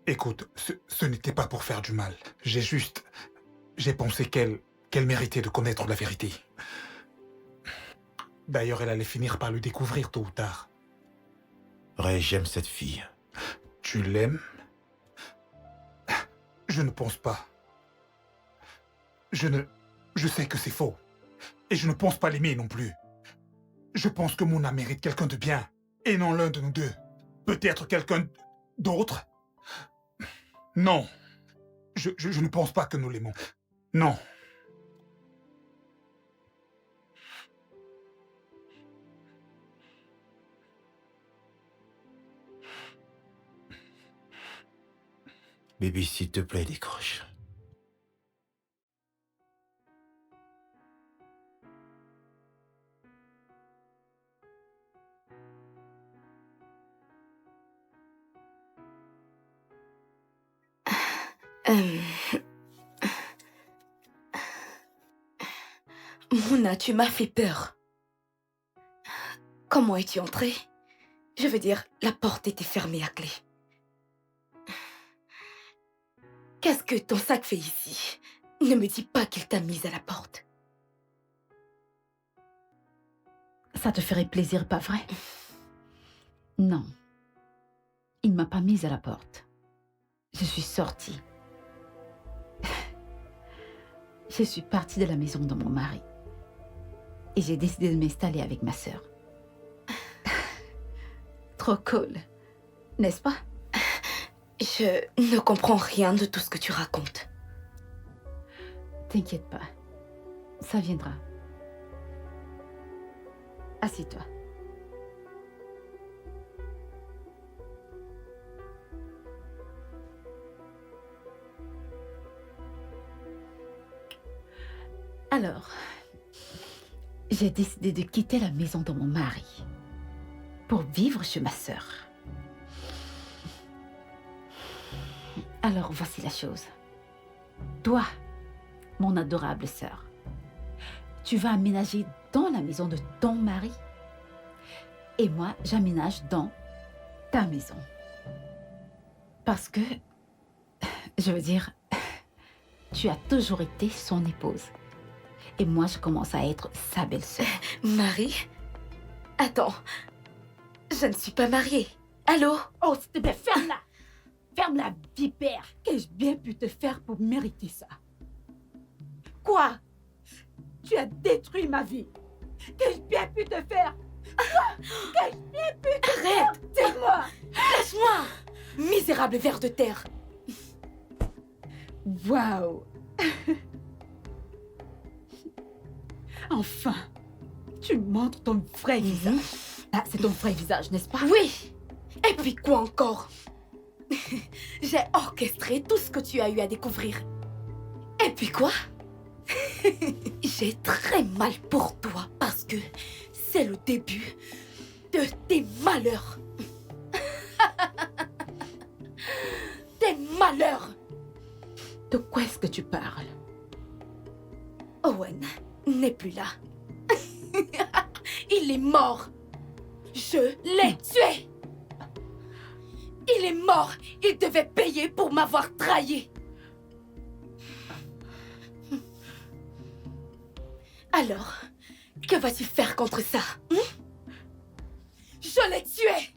Écoute, ce n'était pas pour faire du mal. J'ai pensé qu'elle méritait de connaître la vérité. D'ailleurs, elle allait finir par le découvrir tôt ou tard. Ray, j'aime cette fille. Tu l'aimes? Je ne pense pas. Je sais que c'est faux. Et je ne pense pas l'aimer non plus. Je pense que Mouna mérite quelqu'un de bien. Et non l'un de nous deux. Peut-être quelqu'un d'autre? Non. Je ne pense pas que nous l'aimons. Non. Baby, s'il te plaît, décroche. Mouna, tu m'as fait peur. Comment es-tu entrée? Je veux dire, la porte était fermée à clé. Qu'est-ce que ton sac fait ici? Ne me dis pas qu'il t'a mise à la porte. Ça te ferait plaisir, pas vrai? Non. Il ne m'a pas mise à la porte. Je suis sortie. Je suis partie de la maison de mon mari. Et j'ai décidé de m'installer avec ma sœur. Trop cool, n'est-ce pas? Je ne comprends rien de tout ce que tu racontes. T'inquiète pas. Ça viendra. Assieds-toi. Alors, j'ai décidé de quitter la maison de mon mari pour vivre chez ma sœur. Alors, voici la chose. Toi, mon adorable sœur, tu vas aménager dans la maison de ton mari et moi, j'aménage dans ta maison. Parce que, je veux dire, tu as toujours été son épouse. Et moi, je commence à être sa belle-sœur. Marie? Attends. Je ne suis pas mariée. Allô? Oh, s'il te plaît, ferme-la! Ferme-la, vipère! Qu'ai-je bien pu te faire pour mériter ça? Quoi? Tu as détruit ma vie! Qu'ai-je bien pu te faire? Quoi? Qu'ai-je bien pu te faire? Arrête! Dis-moi! Lâche-moi! Misérable ver de terre! Waouh! Enfin! Tu montres ton vrai visage. Ah, c'est ton vrai visage, n'est-ce pas? Oui! Et puis quoi encore? J'ai orchestré tout ce que tu as eu à découvrir. Et puis quoi? J'ai très mal pour toi parce que c'est le début de tes malheurs. Tes malheurs! De quoi est-ce que tu parles? Owen n'est plus là. Il est mort. Je l'ai tué. Il est mort. Il devait payer pour m'avoir trahi. Alors, que vas-tu faire contre ça? Je l'ai tué.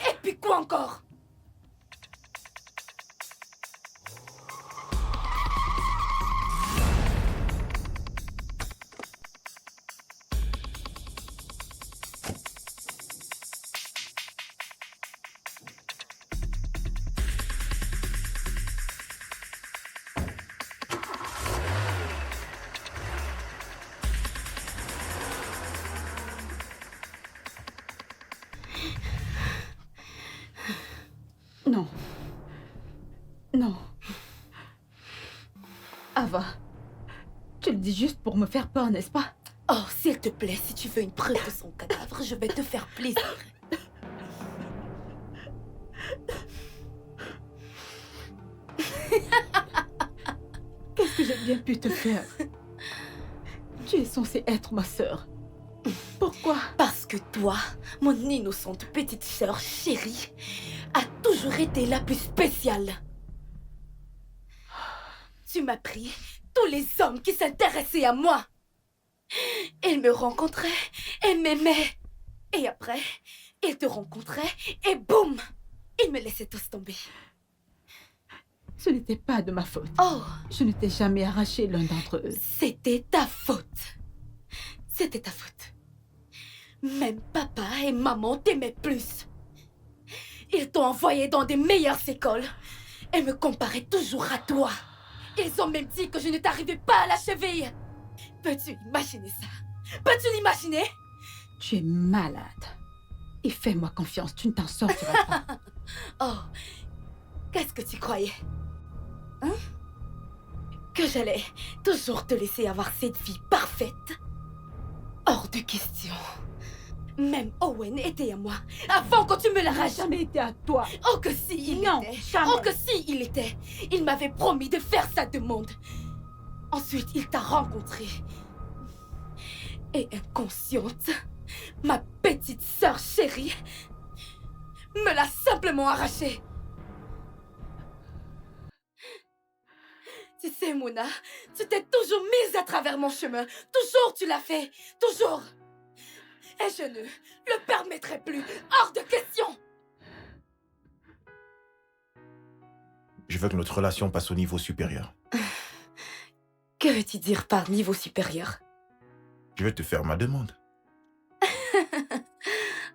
Et puis quoi encore? Non. Non. Ava, tu le dis juste pour me faire peur, n'est-ce pas? Oh, s'il te plaît, si tu veux une preuve de son cadavre, je vais te faire plaisir. Qu'est-ce que j'ai bien pu te faire? Tu es censée être ma sœur. Pourquoi? Parce que toi, mon innocente petite sœur chérie, a toujours été la plus spéciale. Tu m'as pris tous les hommes qui s'intéressaient à moi. Ils me rencontraient et m'aimaient. Et après, ils te rencontraient et boum, ils me laissaient tous tomber. Ce n'était pas de ma faute. Oh, Je ne t'ai jamais arraché l'un d'entre eux. c'était ta faute. C'était ta faute. Même papa et maman t'aimaient plus. Ils t'ont envoyé dans des meilleures écoles et me comparaient toujours à toi. Ils ont même dit que je ne t'arrivais pas à la cheville. Peux-tu imaginer ça? Peux-tu l'imaginer? Tu es malade. Et fais-moi confiance, tu ne t'en sortiras pas. Oh, qu'est-ce que tu croyais? Hein? Que j'allais toujours te laisser avoir cette vie parfaite? Hors de question. Même Owen était à moi avant que tu me Ça n'a l'arraches. jamais été à toi. Oh que si, il Non, était. jamais. Oh que si, il était. Il m'avait promis de faire sa demande. Ensuite, il t'a rencontré. Et inconsciente, ma petite sœur chérie me l'a simplement arraché. Tu sais, Mona, tu t'es toujours mise à travers mon chemin. Toujours tu l'as fait. Toujours. Et je ne le permettrai plus. Hors de question. Je veux que notre relation passe au niveau supérieur. Que veux-tu dire par niveau supérieur? Je vais te faire ma demande.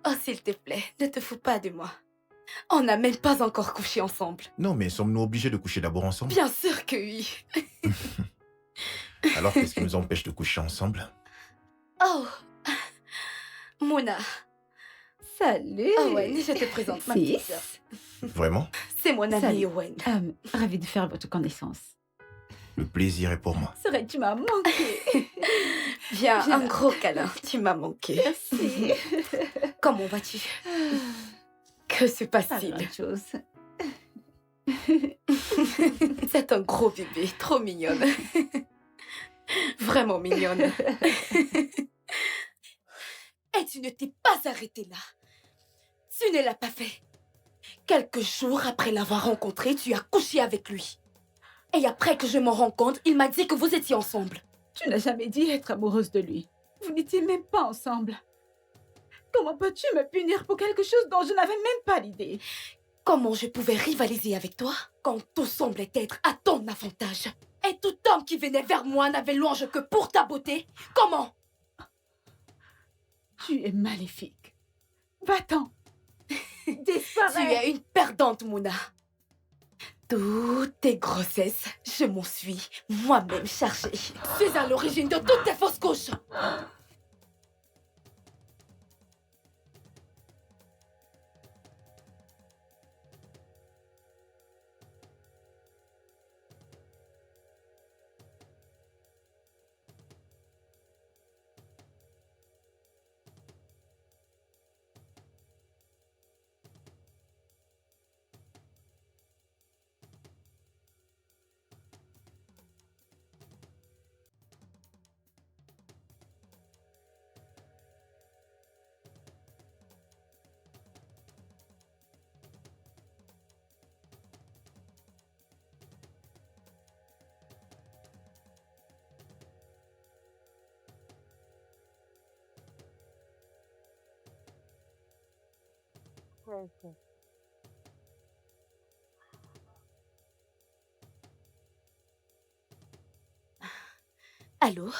Oh, s'il te plaît, ne te fous pas de moi. On n'a même pas encore couché ensemble. Non, mais sommes-nous obligés de coucher d'abord ensemble? Bien sûr que oui. Alors qu'est-ce qui nous empêche de coucher ensemble? Oh, Mona. Salut. Owen, je te présente ma petite Fils. sœur. Vraiment? C'est mon ami Salut. Owen. Ravi de faire votre connaissance. Le plaisir est pour moi. Serait, tu m'as manqué. Viens, Viens. un gros câlin. Tu m'as manqué. Merci. Comment vas-tu? Que se Pas passe-t-il? grand-chose. C'est un gros bébé, trop mignonne. Vraiment mignonne. Et tu ne t'es pas arrêtée là. Tu ne l'as pas fait. Quelques jours après l'avoir rencontré, tu as couché avec lui. Et après que je m'en rends compte, il m'a dit que vous étiez ensemble. Tu n'as jamais dit être amoureuse de lui. Vous n'étiez même pas ensemble. Comment peux-tu me punir pour quelque chose dont je n'avais même pas l'idée? Comment je pouvais rivaliser avec toi quand tout semblait être à ton avantage? Et tout homme qui venait vers moi n'avait louange que pour ta beauté? Comment? Tu es maléfique. Va-t'en. Tu Disparais. es une perdante, Mouna. Toutes tes grossesses, je m'en suis moi-même chargée. Tu es à l'origine de toutes tes fausses couches. Allô?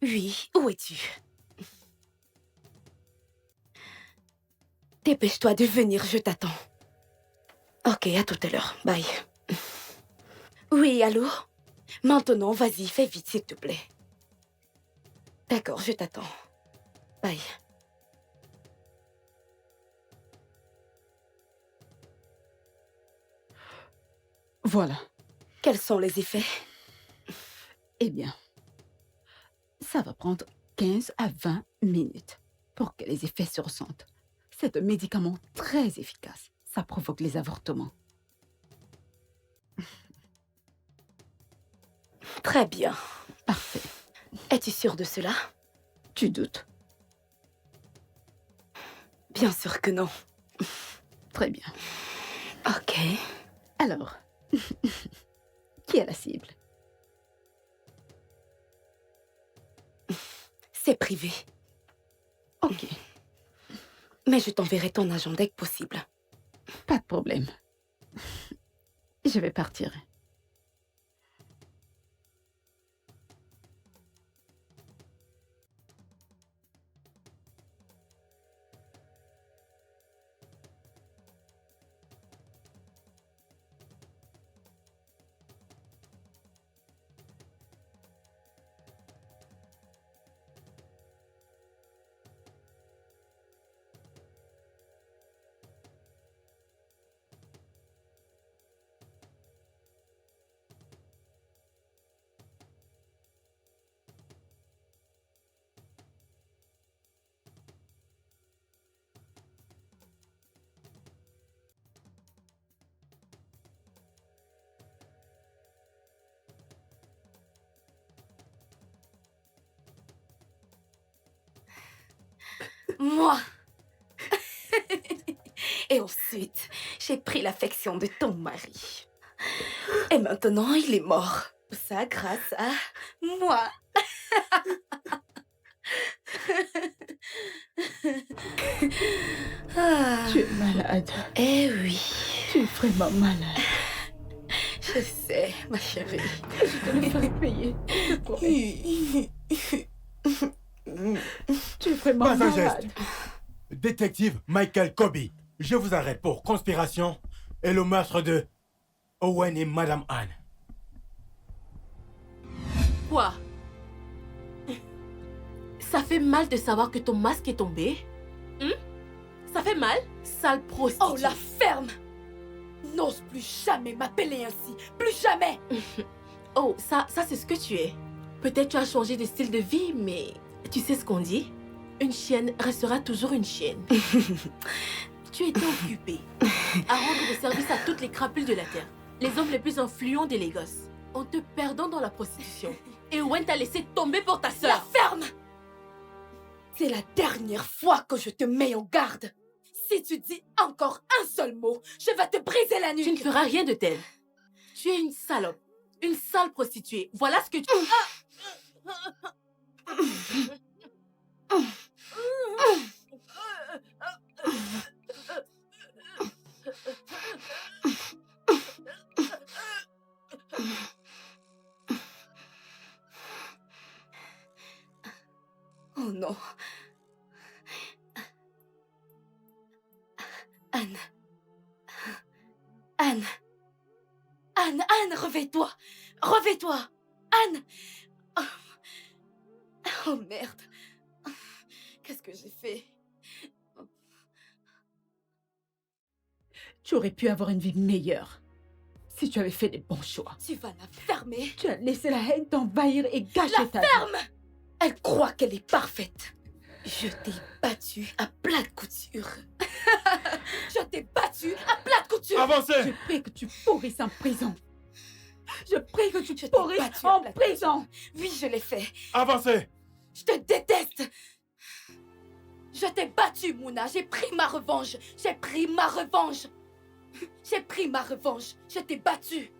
Oui, où es-tu? Dépêche-toi de venir, je t'attends. Ok, à tout à l'heure. Bye. Oui, allô? Maintenant, vas-y, fais vite, s'il te plaît. D'accord, je t'attends. Bye. Voilà. Quels sont les effets? Eh bien, ça va prendre 15 à 20 minutes pour que les effets se ressentent. C'est un médicament très efficace. Ça provoque les avortements. Très bien. Parfait. Es-tu sûre de cela? Tu doutes? Bien sûr que non. Très bien. Ok. Alors, qui est la cible? C'est privé. Ok, Mais je t'enverrai ton agent dès que possible. pas de problème. Je vais partir. Moi. Et ensuite, j'ai pris l'affection de ton mari. Et maintenant, il est mort. Ça grâce à moi. Ah. Tu es malade. Eh oui, Tu es vraiment malade. je sais, ma chérie. Je te le ferai payer. Je promets. Tu es vraiment Pas un malade. geste. Détective Michael Kobe, je vous arrête pour conspiration et le meurtre de Owen et Madame Anne. Quoi? Ça fait mal de savoir que ton masque est tombé? Ça fait mal? Sale prostituée. Oh, la ferme! n'oses plus jamais m'appeler ainsi. Plus jamais. Oh, ça c'est ce que tu es. Peut-être tu as changé de style de vie, mais tu sais ce qu'on dit? Une chienne restera toujours une chienne. Tu étais occupée à rendre des services à toutes les crapules de la terre, les hommes les plus influents de Lagos, en te perdant dans la prostitution. Et Owen t'a laissé tomber pour ta La sœur. ferme. C'est la dernière fois que je te mets en garde. Si tu dis encore un seul mot, je vais te briser la nuque. Tu ne feras rien de tel. Tu es une salope, une sale prostituée. Voilà ce que tu... Oh non. Anne. Anne. Anne, Anne, réveille-toi. Réveille-toi. Anne. Oh merde. Qu'est-ce que j'ai fait? Tu aurais pu avoir une vie meilleure si tu avais fait les bons choix. Tu vas la fermer. Tu as laissé la haine t'envahir et gâcher ta vie. Ferme. Elle croit qu'elle est parfaite. Je t'ai battue à plate couture. Je t'ai battue à plate couture. Je Avancez! prie que tu pourrisses en prison. Je prie que tu Je t'ai pourrisses battue à en plate prison. Oui, je l'ai fait. Avancez! Je te déteste. Je t'ai battue, Mouna. J'ai pris ma revanche. J'ai pris ma revanche. J'ai pris ma revanche. Je t'ai battue.